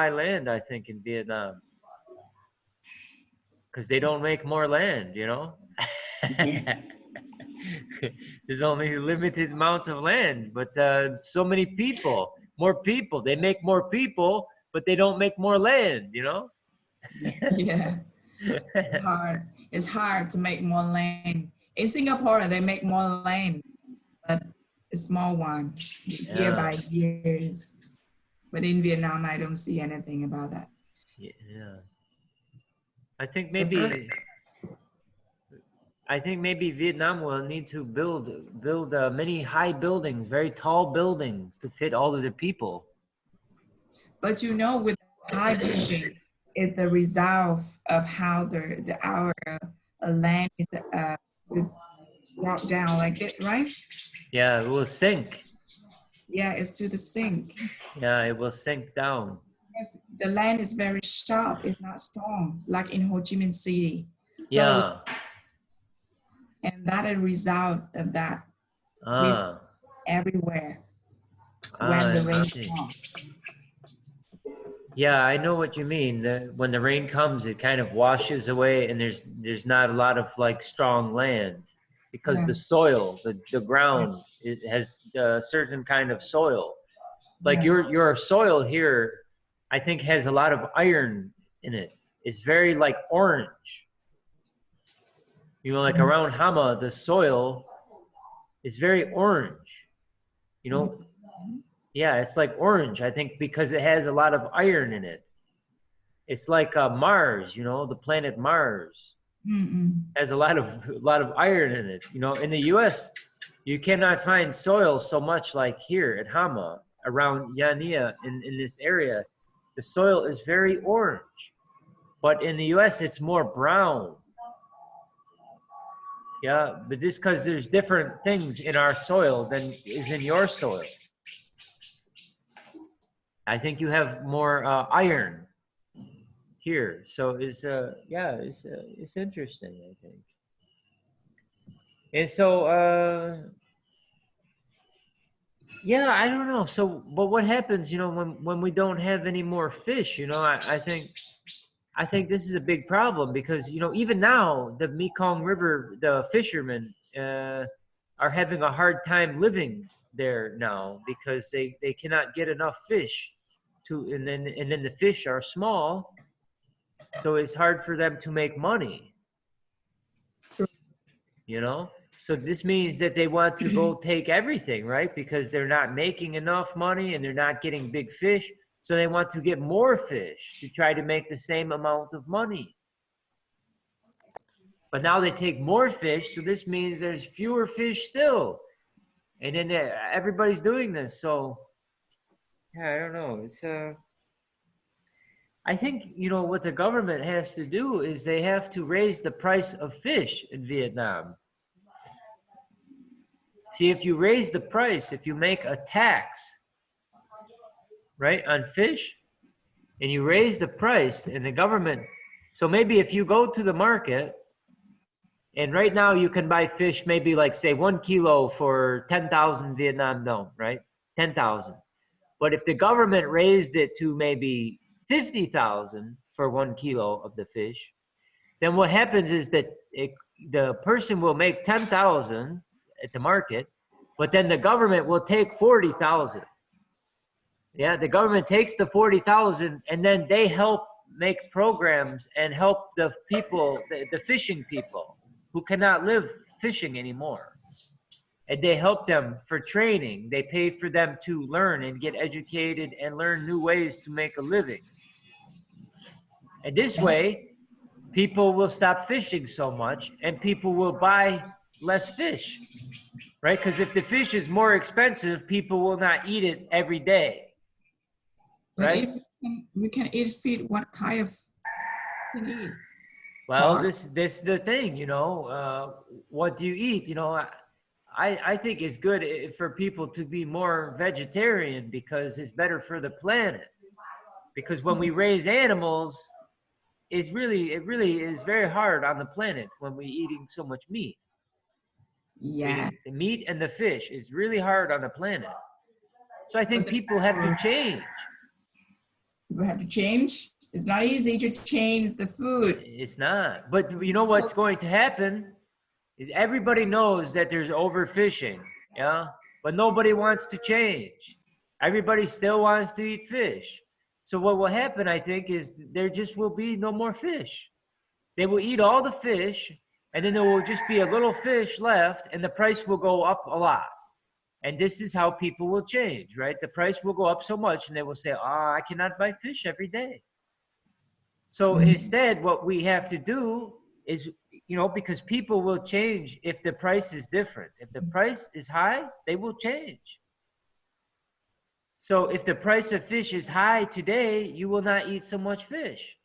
land, I think, in Vietnam, because they don't make more land, you know. There's only limited amounts of land, but so many people, more people. They make more people, but they don't make more land, you know. Yeah. It's hard to make more land. In Singapore, they make more land, but a small one, year by years. But in Vietnam, I don't see anything about that. Yeah. I think maybe Vietnam will need to build many high buildings, very tall buildings, to fit all of the people. But you know, with high building, it's the result of how our land is drop down like that, right? Yeah, it will sink. Yeah, it's to the sink. Yeah, it will sink down. Yes, the land is very sharp. It's not strong, like in Ho Chi Minh City. Yeah. And that is a result of that everywhere when the rain comes. Yeah, I know what you mean. When the rain comes, it kind of washes away, and there's not a lot of like strong land, because the soil, the ground, it has a certain kind of soil. Like your soil here, I think, has a lot of iron in it. It's very like orange. You know, like around Hama, the soil is very orange. You know, yeah, it's like orange, I think, because it has a lot of iron in it. It's like Mars, you know, the planet Mars has a lot of iron in it. You know, in the U.S., you cannot find soil so much like here at Hama, around Yania, in this area. The soil is very orange. But in the US, it's more brown. Yeah, but this because there's different things in our soil than is in your soil. I think you have more iron here, so yeah, it's interesting, I think. And so yeah, I don't know. So, but what happens, you know, when we don't have any more fish? You know, I think this is a big problem because, you know, even now the Mekong River, the fishermen are having a hard time living there now because they cannot get enough fish to, and then the fish are small, so it's hard for them to make money. You know, so this means that they want to go take everything, right? Because they're not making enough money and they're not getting big fish. So they want to get more fish to try to make the same amount of money. But now they take more fish, so this means there's fewer fish still. And then everybody's doing this. So, yeah, I don't know. It's I think, you know, what the government has to do is they have to raise the price of fish in Vietnam. See, if you raise the price, if you make a tax, right, on fish, and you raise the price and the government, so maybe if you go to the market, and right now you can buy fish maybe like say 1 kilo for 10,000 Vietnam dong, right? 10,000. But if the government raised it to maybe 50,000 for 1 kilo of the fish, then what happens is that the person will make 10,000 at the market, but then the government will take 40,000. Yeah, the government takes the 40,000 and then they help make programs and help the people, the fishing people who cannot live fishing anymore. And they help them for training. They pay for them to learn and get educated and learn new ways to make a living. And this way, people will stop fishing so much and people will buy less fish, right? Because if the fish is more expensive, people will not eat it every day, right? We can eat feed. What kind of can eat? Well, this is the thing, you know, what do you eat? You know, I think it's good for people to be more vegetarian because it's better for the planet. Because when we raise animals, it really is very hard on the planet when we're eating so much meat. Yeah. The meat and the fish is really hard on the planet. So I think people have to change. People have to change. It's not easy to change the food. It's not. But you know what's going to happen is everybody knows that there's overfishing, yeah? But nobody wants to change. Everybody still wants to eat fish. So what will happen, I think, is there just will be no more fish. They will eat all the fish, and then there will just be a little fish left, and the price will go up a lot. And this is how people will change, right? The price will go up so much, and they will say, I cannot buy fish every day. So instead, what we have to do is, you know, because people will change if the price is different. If the price is high, they will change. So if the price of fish is high today, you will not eat so much fish.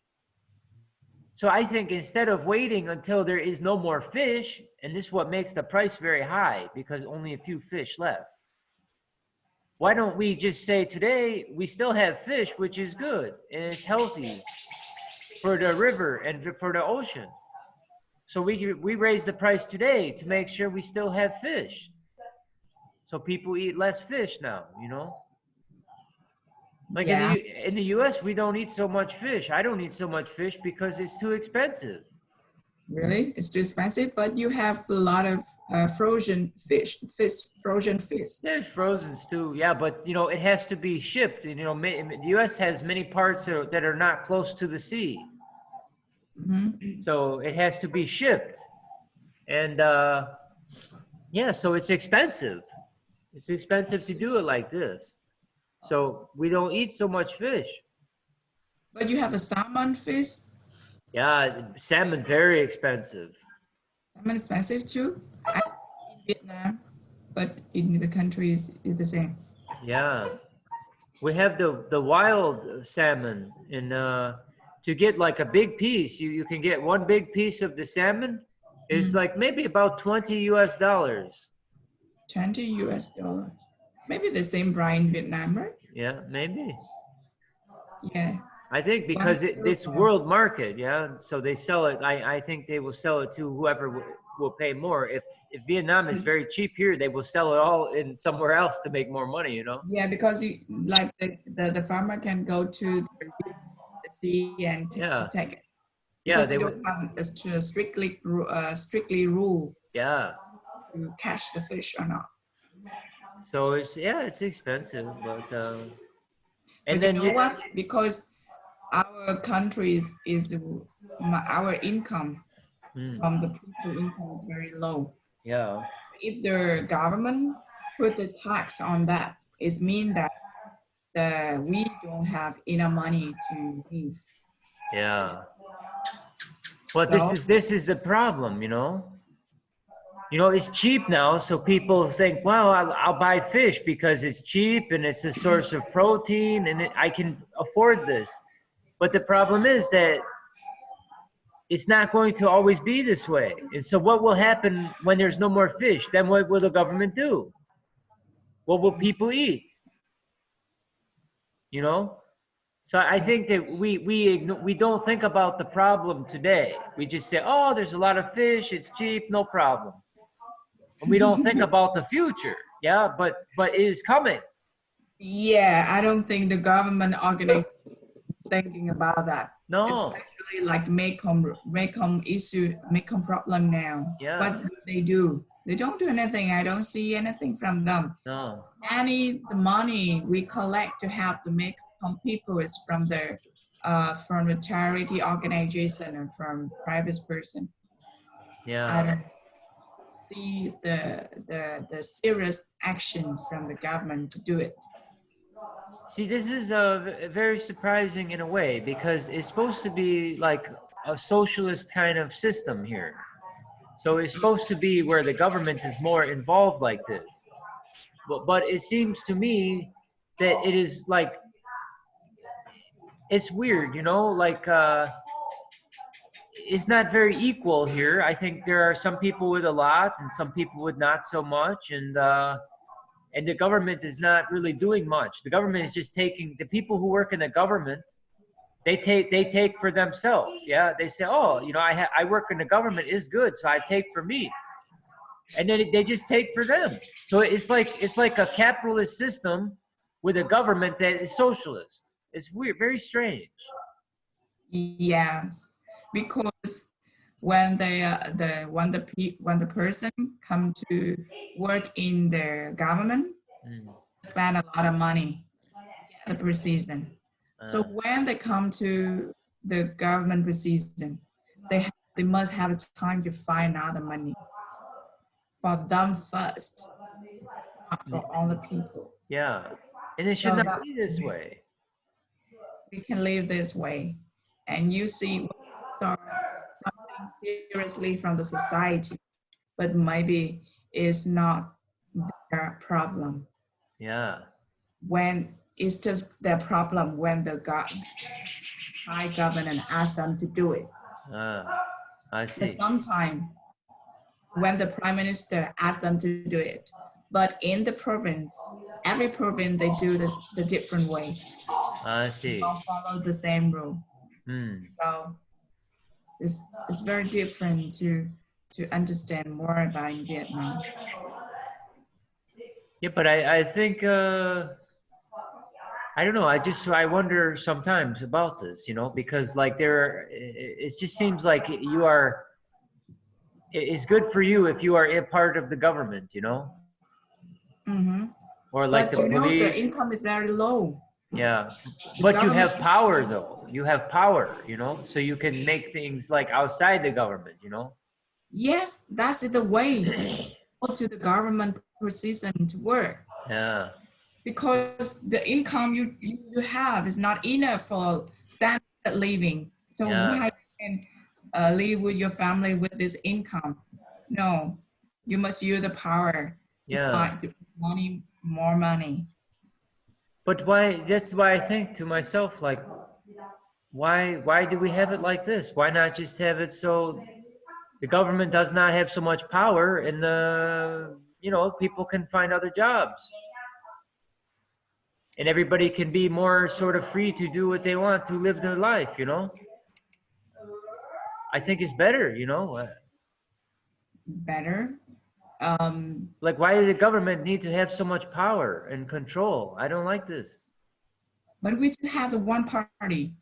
So I think instead of waiting until there is no more fish, and this is what makes the price very high because only a few fish left. Why don't we just say today, we still have fish, which is good and it's healthy for the river and for the ocean. So we raise the price today to make sure we still have fish. So people eat less fish now, you know? Like in the US, we don't eat so much fish. I don't eat so much fish because it's too expensive. Really? It's too expensive, but you have a lot of frozen fish. There's frozen too, yeah, but you know, it has to be shipped. And, you know, the US has many parts that are not close to the sea. So it has to be shipped. And yeah, so it's expensive. It's expensive to do it like this. So we don't eat so much fish. But you have a salmon fish? Yeah, salmon very expensive. Salmon expensive too? I in Vietnam, but in the countries it's the same. Yeah. We have the wild salmon in to get like a big piece, you can get one big piece of the salmon. It's like maybe about $20 US. 20 US dollar. Maybe the same price in Vietnam, right? Yeah, maybe. Yeah. I think because it's world market, yeah. So they sell it. I think they will sell it to whoever will pay more. If Vietnam is very cheap here, they will sell it all in somewhere else to make more money. You know. Yeah, because you, like the farmer can go to the sea and to take it. Yeah, Because they we would. don't have to strictly rule Yeah. to catch the fish or not. So it's expensive, but and But then you know what? Because our country is our income from the people income is very low. yeah, If the government put the tax on that, it means that we don't have enough money to live. yeah. But So, this is the problem, you know. You know, it's cheap now, so people think, well, I'll buy fish because it's cheap and it's a source of protein and I can afford this. But the problem is that it's not going to always be this way. And so what will happen when there's no more fish? Then what will the government do? What will people eat? You know? So I think that we don't think about the problem today. We just say, oh, there's a lot of fish, it's cheap, no problem. And we don't think about the future. Yeah, but it is coming. yeah, I don't think the government organization thinking about that. No. It's actually like Mekong problem now. Yeah. What do they do? They don't do anything. I don't see anything from them. No. The money we collect to have the Mekong people is from the charity organization and from private person. Yeah. I don't see the serious action from the government to do it. See, this is very surprising in a way because it's supposed to be like a socialist kind of system here. So it's supposed to be where the government is more involved like this. But it seems to me that it is like, it's weird, you know, like it's not very equal here. I think there are some people with a lot and some people with not so much. And the government is not really doing much. The government is just taking the people who work in the government. They take for themselves. Yeah, they say, oh, you know, I work in the government is good, so I take for me, and then they just take for them. So it's like a capitalist system with a government that is socialist. It's weird, very strange. Yes, because when the person come to work in the government, spend a lot of money per season. So when they come to the government per season, they must have time to find other money for them first, not for all the people. Yeah, and it should not be this way. We can live this way, and you see something seriously from the society, but maybe it's not their problem. Yeah. When it's just their problem when the high government asks them to do it. I see. But sometimes when the prime minister asks them to do it, but in the province, every province they do this the different way. I see. They don't follow the same rule. So it's very different to understand more about in Vietnam. Yeah, but I think I don't know. I wonder sometimes about this, you know, because like it just seems like it's good for you if you are a part of the government, you know. Or like but the you police. know the income is very low. Yeah, but you have power though. You have power, you know, so you can make things like outside the government, you know. Yes, that's the way go to the government position to work. Yeah. Because the income you have is not enough for standard living. So why can live with your family with this income? No, you must use the power to find more money. But that's why I think to myself, like, why do we have it like this? Why not just have it so the government does not have so much power and the, you know, people can find other jobs and everybody can be more sort of free to do what they want to live their life, you know? I think it's better, you know? Better. Like, why does the government need to have so much power and control? I don't like this. But we just have the one party.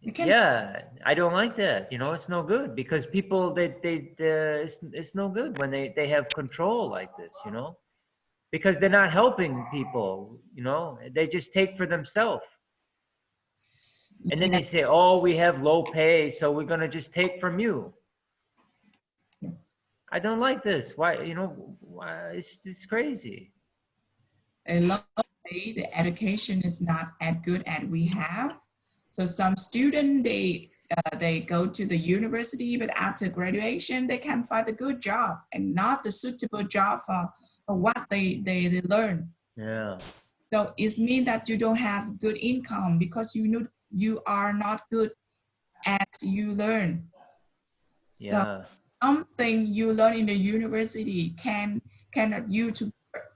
You can Yeah, I don't like that. You know, it's no good because people, it's no good when they have control like this, you know? Because they're not helping people, you know? They just take for themselves. And then they say, oh, we have low pay, so we're going to just take from you. I don't like this. Why, you know, why, it's crazy. a lot of the education is not as good as we have. So some students, they go to the university, but after graduation, they can find a good job and not the suitable job for what they learn. Yeah. So it means that you don't have good income because you are not good as you learn. So Yeah. something you learn in the university cannot use to work.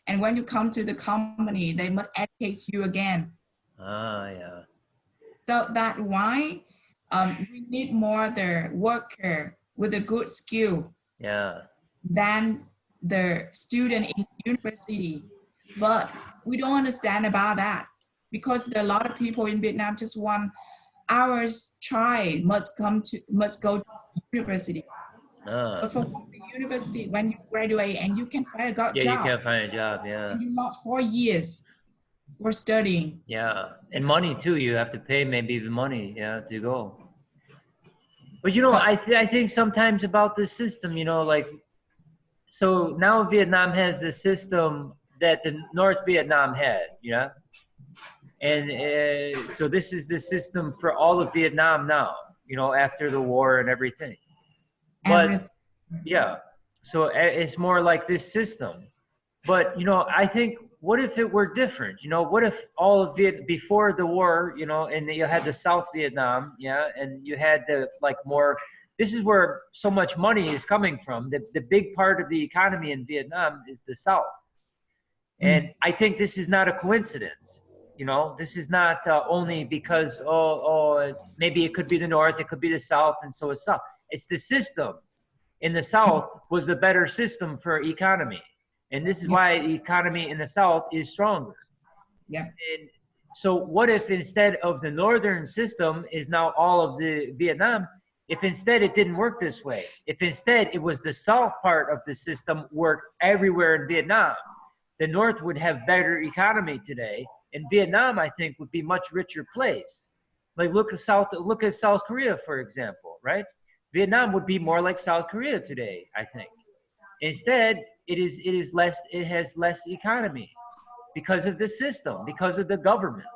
And when you come to the company, they must educate you again. Ah, yeah. So that's why we need more the worker with a good skill Yeah. than the student in university. But we don't understand about that because there are a lot of people in Vietnam just want hours try must go to university. Ah. But for the university, when you graduate and you can find a good Yeah, you job, can't find a job. Yeah. you lost 4 years for studying. Yeah. And money too. You have to pay maybe the money, yeah, to go. But you know, So, I think sometimes about this system, you know, like, so now Vietnam has the system that the North Vietnam had, yeah? And so this is the system for all of Vietnam now, you know, after the war and everything. But everything. yeah, so it's more like this system. But, you know, I think, what if it were different? You know, what if all of it before the war, you know, and you had the South Vietnam, yeah, and you had the, like, more, this is where so much money is coming from. The big part of the economy in Vietnam is the South. And I think this is not a coincidence. You know, this is not only because, maybe it could be the North, it could be the South, and so it's South. It's the system in the South was the better system for economy. And this is why the economy in the South is stronger. Yeah. And so what if instead of the Northern system is now all of the Vietnam, if instead it didn't work this way, if instead it was the South part of the system worked everywhere in Vietnam, the North would have better economy today. And Vietnam, I think, would be much richer place. Like look at South Korea, for example, right? Vietnam would be more like South Korea today, I think. Instead, it has less economy because of the system, because of the government.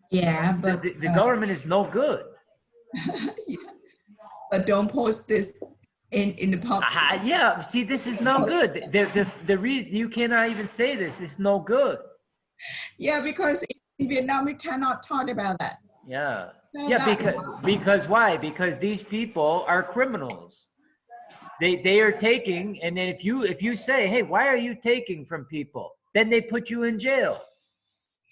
Yeah, but The government is no good. yeah. But don't post this in the public. Yeah, see, this is no good. The reason you cannot even say this is no good. Yeah, because in Vietnam we cannot talk about that. Yeah. No, Yeah, that because why? Because these people are criminals. They are taking, and then if you say, hey, why are you taking from people? Then they put you in jail.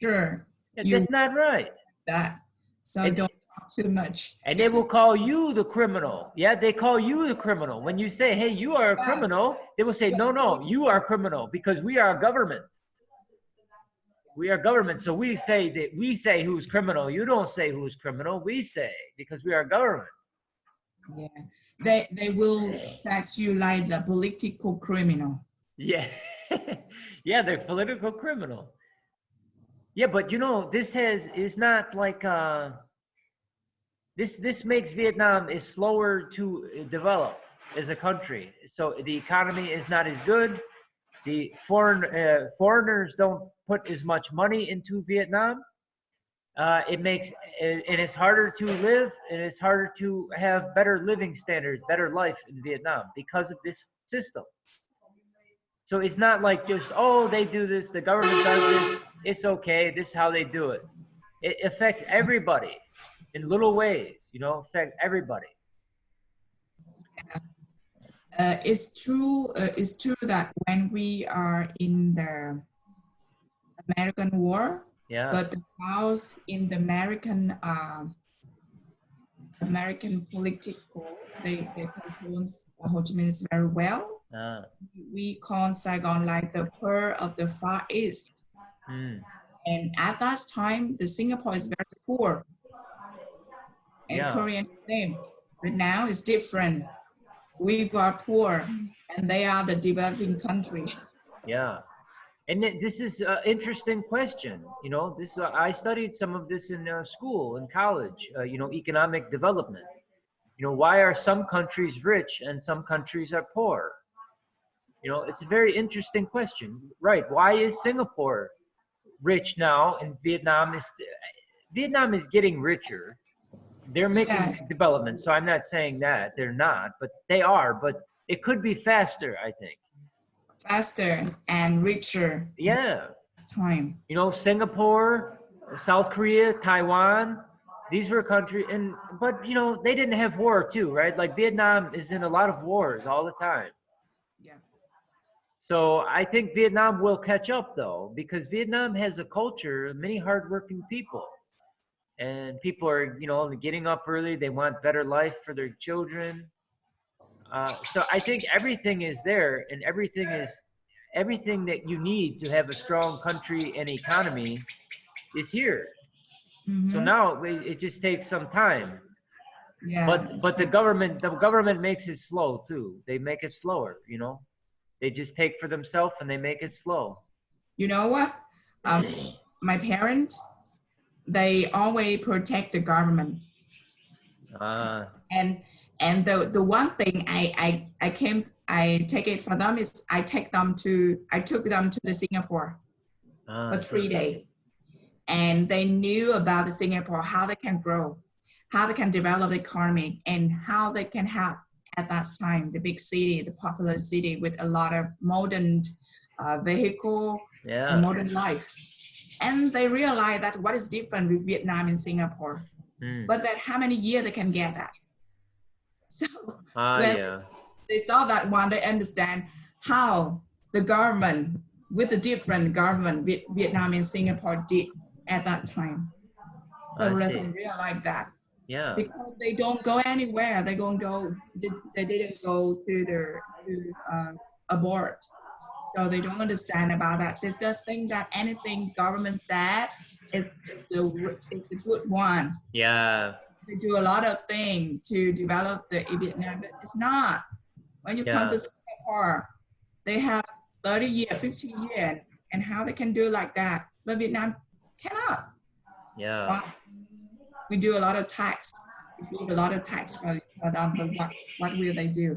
sure. That's not right. That. So don't talk too much. And they will call you the criminal. Yeah, they call you the criminal. When you say, hey, you are a criminal, they will say, no, you are criminal because we are government. We are government. So we say who's criminal. You don't say who's criminal. We say because we are government. Yeah. They will set you like the political criminal. Yeah. Yeah, they're political criminal. Yeah, but you know, this is not like this makes Vietnam is slower to develop as a country. So the economy is not as good. The foreigners don't put as much money into Vietnam. It makes and it's harder to live, and it's harder to have better living standards, better life in Vietnam because of this system. So it's not like just, oh, they do this, the government does this, it's okay, this is how they do it. it affects everybody in little ways, you know, affect everybody. It's true. It's true that when we are in the American War, Yeah. but the Laos in the American political, they control Ho Chi Minh very well. We call Saigon like the Pearl of the Far East. And at that time, the Singapore is very poor. And Yeah. Korean same. But now it's different. We are poor and they are the developing country. Yeah. And this is an interesting question. You know, this I studied some of this in school, in college, you know, economic development. You know, why are some countries rich and some countries are poor? You know, it's a very interesting question. Right. Why is Singapore rich now and Vietnam is getting richer? They're making development. So I'm not saying that they're not, but they are, but it could be faster, I think. Faster and richer. Yeah. Time. You know, Singapore, South Korea, Taiwan, these were countries, but you know, they didn't have war too, right? Like Vietnam is in a lot of wars all the time. Yeah. So I think Vietnam will catch up though, because Vietnam has a culture, many hardworking people. And people are, you know, getting up early. They want better life for their children. So I think everything is there, and everything that you need to have a strong country and economy is here. Mm-hmm. So now it just takes some time. Yeah. But the government makes it slow too. They make it slower, you know. They just take for themselves and they make it slow. You know what? My parents, they always protect the government. And the one thing I take it for them is I took them to the Singapore for 3 days. And they knew about the Singapore, how they can grow, how they can develop the economy, and how they can have at that time the big city, the popular city with a lot of modern vehicle and modern life. And they realized that what is different with Vietnam and Singapore, but that how many years they can get that. So when they saw that one, they understand how the government with the different government Vietnam and Singapore did at that time. They realize that. Yeah. Because they don't go anywhere. They didn't go to abroad. So they don't understand about that. They still think that anything government said is a good one. Yeah. They do a lot of things to develop the Vietnam, but it's not. When you come to Singapore, they have 30 years, 50 years, and how they can do like that. But Vietnam cannot. Yeah. Why? We do a lot of tax. We do a lot of tax for them, but what will they do?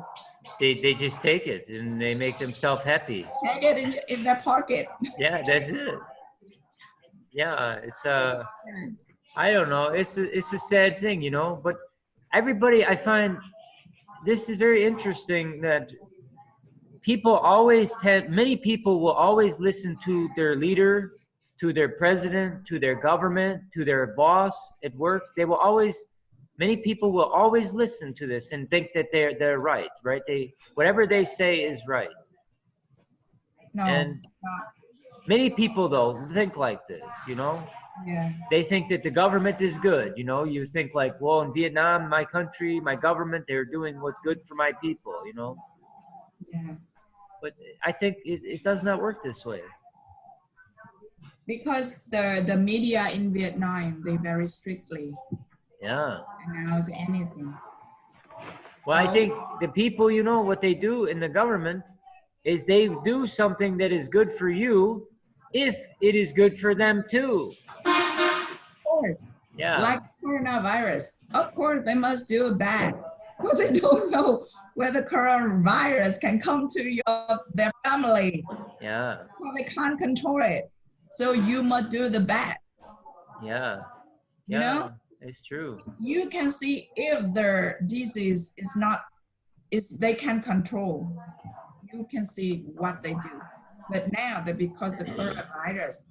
They just take it and they make themselves happy. Take it in their pocket. Yeah, that's it. Yeah, it's I don't know. It's a sad thing, you know. But everybody, I find this is very interesting that many people will always listen to their leader, to their president, to their government, to their boss at work. Many people will always listen to this and think that they're right? Whatever they say is right. No. And many people though think like this, you know. Yeah. They think that the government is good, you know. You think like, well, in Vietnam, my country, my government, they're doing what's good for my people, you know. Yeah. But I think it does not work this way. Because the media in Vietnam, they very strictly announce anything. Well, I think the people, you know, what they do in the government is they do something that is good for you if it is good for them too. Of course. Yeah. Like coronavirus. Of course, they must do it bad. Because they don't know whether coronavirus can come to their family. Yeah. Well, they can't control it. So you must do the bad. Yeah. You know? It's true. You can see if their disease they can control. You can see what they do. But now, because the coronavirus,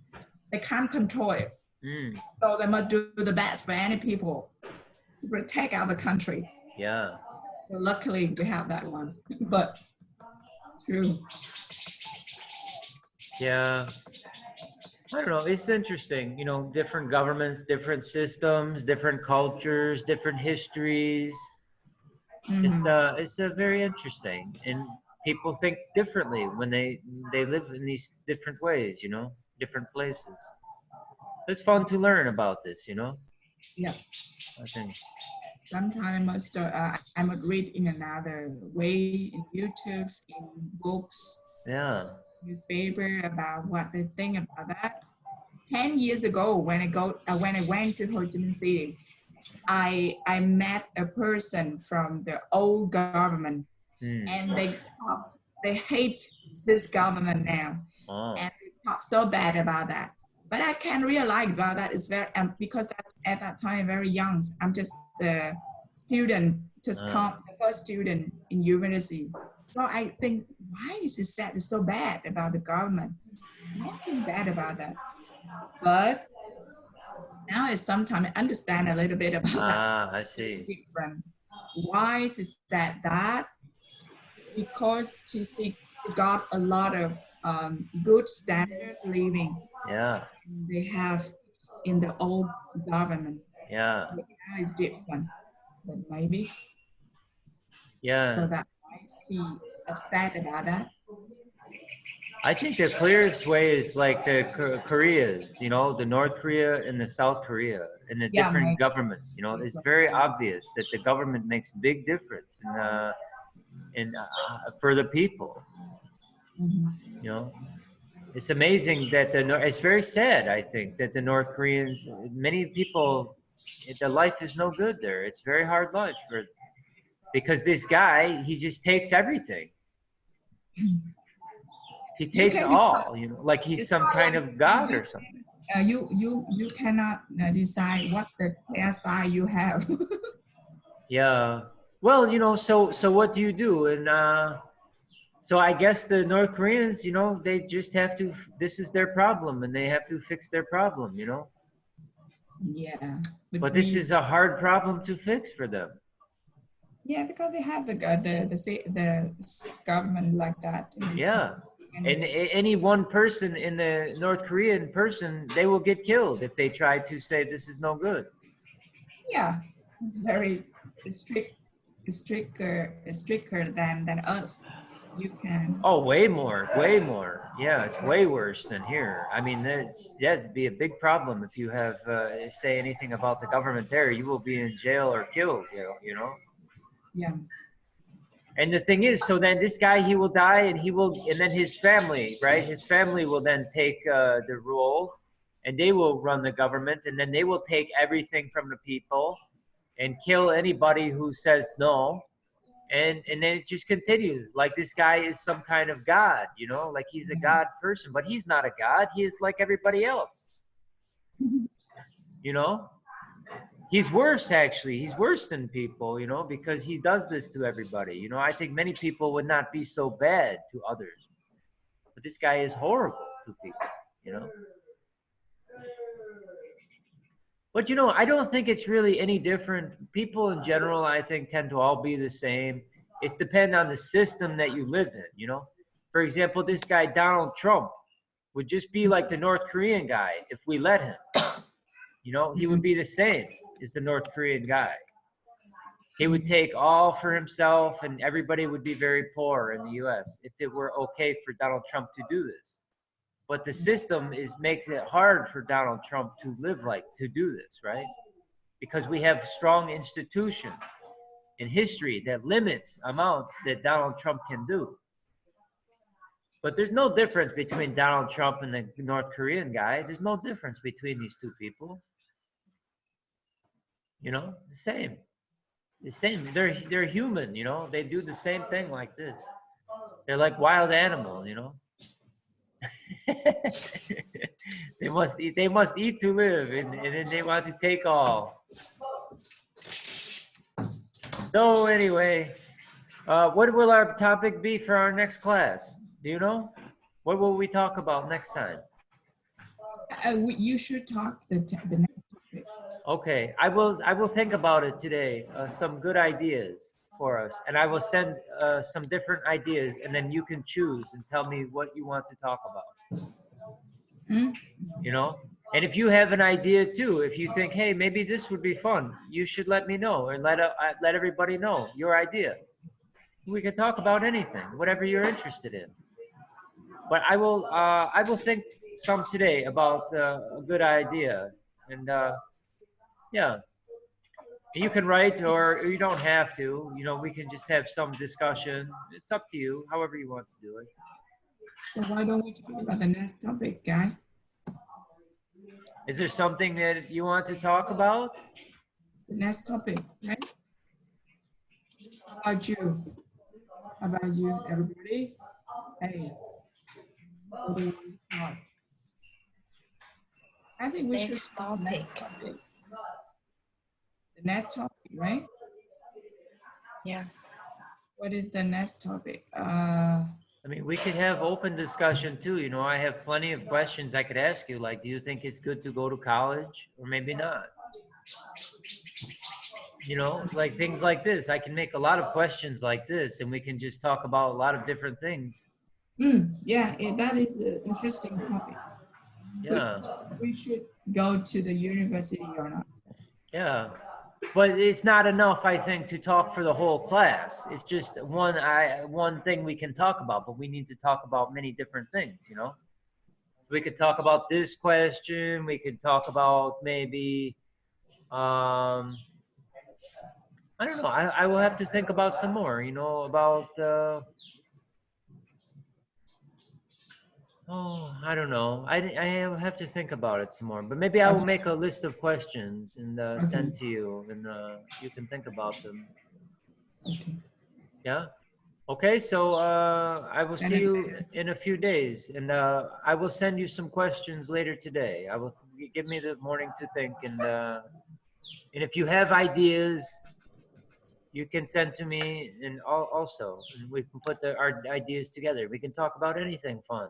they can't control it. Mm, So they must do the best for any people to protect our country. yeah. So luckily we have that one. But true. Yeah. I don't know. It's interesting, you know, different governments, different systems, different cultures, different histories. Mhm. It's very interesting, and people think differently when they live in these different ways, you know, different places. It's fun to learn about this, you know. Yeah. I think. Sometimes I would read in another way in YouTube, in books, Yeah. newspaper about what they think about that. 10 years ago, when I went to Ho Chi Minh City, I met a person from the old government, Hmm. and they hate this government now, Oh. and they talk so bad about that. But I can realize about that is very because that's at that time very young. I'm just the student, just come the first student in university. So I think, why is it said it's so bad about the government? Nothing bad about that. But now it's sometimes I understand a little bit about that. Ah, I It's see. different. Why is that? Because she got a lot of good standard living Yeah. they have in the old government. Yeah. But now it's different. But maybe so Yeah. that I see upset about that. I think the clearest way is like the Koreas, you know, the North Korea and the South Korea, and the Yeah, different maybe. government. You know, it's very obvious that the government makes big difference in for the people. Mhm. You know, it's amazing that it's very sad. I think that the North Koreans, many people, the life is no good there. It's very hard life for because this guy he just takes everything. He You takes can be all. You know, like he's it's some not kind like of god or something. you cannot decide what the hairstyle you have. Yeah. Well, you know, so what do you do? And so I guess the North Koreans, you know, they just have to. This is their problem, and they have to fix their problem. You know. Yeah, But this we is a hard problem to fix for them. yeah, because they have the government like that. Yeah. And any one person in the North Korean person, they will get killed if they try to say this is no good. Yeah, it's very strict, stricter than us. You can. Oh, way more, way more. Yeah, it's way worse than here. I mean, that'd be a big problem if you have say anything about the government there. You will be in jail or killed. You know. Yeah. And the thing is, so then this guy he will die, and and then his family, right? His family will then take the rule, and they will run the government, and then they will take everything from the people, and kill anybody who says no. And then it just continues like this guy is some kind of god, you know, like he's a god person, but he's not a god. He is like everybody else, you know. He's worse, actually. He's worse than people, you know, because he does this to everybody. You know, I think many people would not be so bad to others, but this guy is horrible to people, you know. But you know, I don't think it's really any different. People in general, I think, tend to all be the same. It's depend on the system that you live in, you know. For example, this guy Donald Trump would just be like the North Korean guy if we let him. You know, he would be the same as the North Korean guy. He would take all for himself, and everybody would be very poor in the US if it were okay for Donald Trump to do this. But the system makes it hard for Donald Trump to do this, right? Because we have strong institution in history that limits amount that Donald Trump can do. But there's no difference between Donald Trump and the North Korean guy. There's no difference between these two people. You know, the same. The same. They're human, you know. They do the same thing like this. They're like wild animals, you know. They must eat to live, and then they want to take all. So anyway, what will our topic be for our next class? Do you know? What will we talk about next time? You should talk the next topic. Okay, I will think about it today. Some good ideas for us, and I will send some different ideas, and then you can choose and tell me what you want to talk about. Hmm? You know, and if you have an idea too, if you think, hey, maybe this would be fun, you should let me know and let everybody know your idea. We can talk about anything, whatever you're interested in. But I will think some today about a good idea, and yeah. You can write or you don't have to. You know, we can just have some discussion. It's up to you, however you want to do it. So why don't we talk about the next topic, guy? Is there something that you want to talk about? The next topic, right? How about you? How about you, everybody? Hey, what do you want to talk? I think we should Next start the next topic. topic. The next topic, right? Yeah. What is the next topic? I mean, we could have open discussion too. You know, I have plenty of questions I could ask you. Like, do you think it's good to go to college or maybe not? You know, like things like this. I can make a lot of questions like this and we can just talk about a lot of different things. Yeah, that is an interesting topic. Yeah. We should go to the university or not. Yeah. But it's not enough, I think, to talk for the whole class. It's just one thing we can talk about, but we need to talk about many different things, you know? We could talk about this question. We could talk about maybe, I don't know. I will have to think about some more, you know, about, oh, I don't know. I will have to think about it some more, but maybe I will make a list of questions and send to you and you can think about them. Okay. Yeah. Okay. So I will see you in a few days and I will send you some questions later today. I will give me the morning to think and if you have ideas, you can send to me and also and we can put our ideas together. We can talk about anything fun.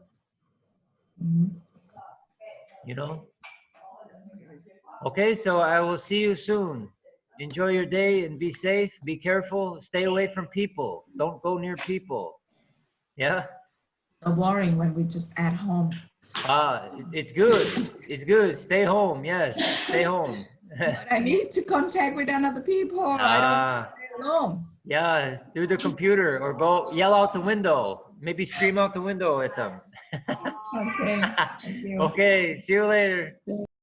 You know? Okay, so I will see you soon. Enjoy your day and be safe. Be careful. Stay away from people. Don't go near people. Yeah? So boring when we just at home. It's good. It's good. Stay home. Yes, stay home. But I need to contact with another people. I don't want to stay alone. Yeah, through the computer or go yell out the window. Maybe scream out the window at them. Okay. Thank you. Okay, see you later.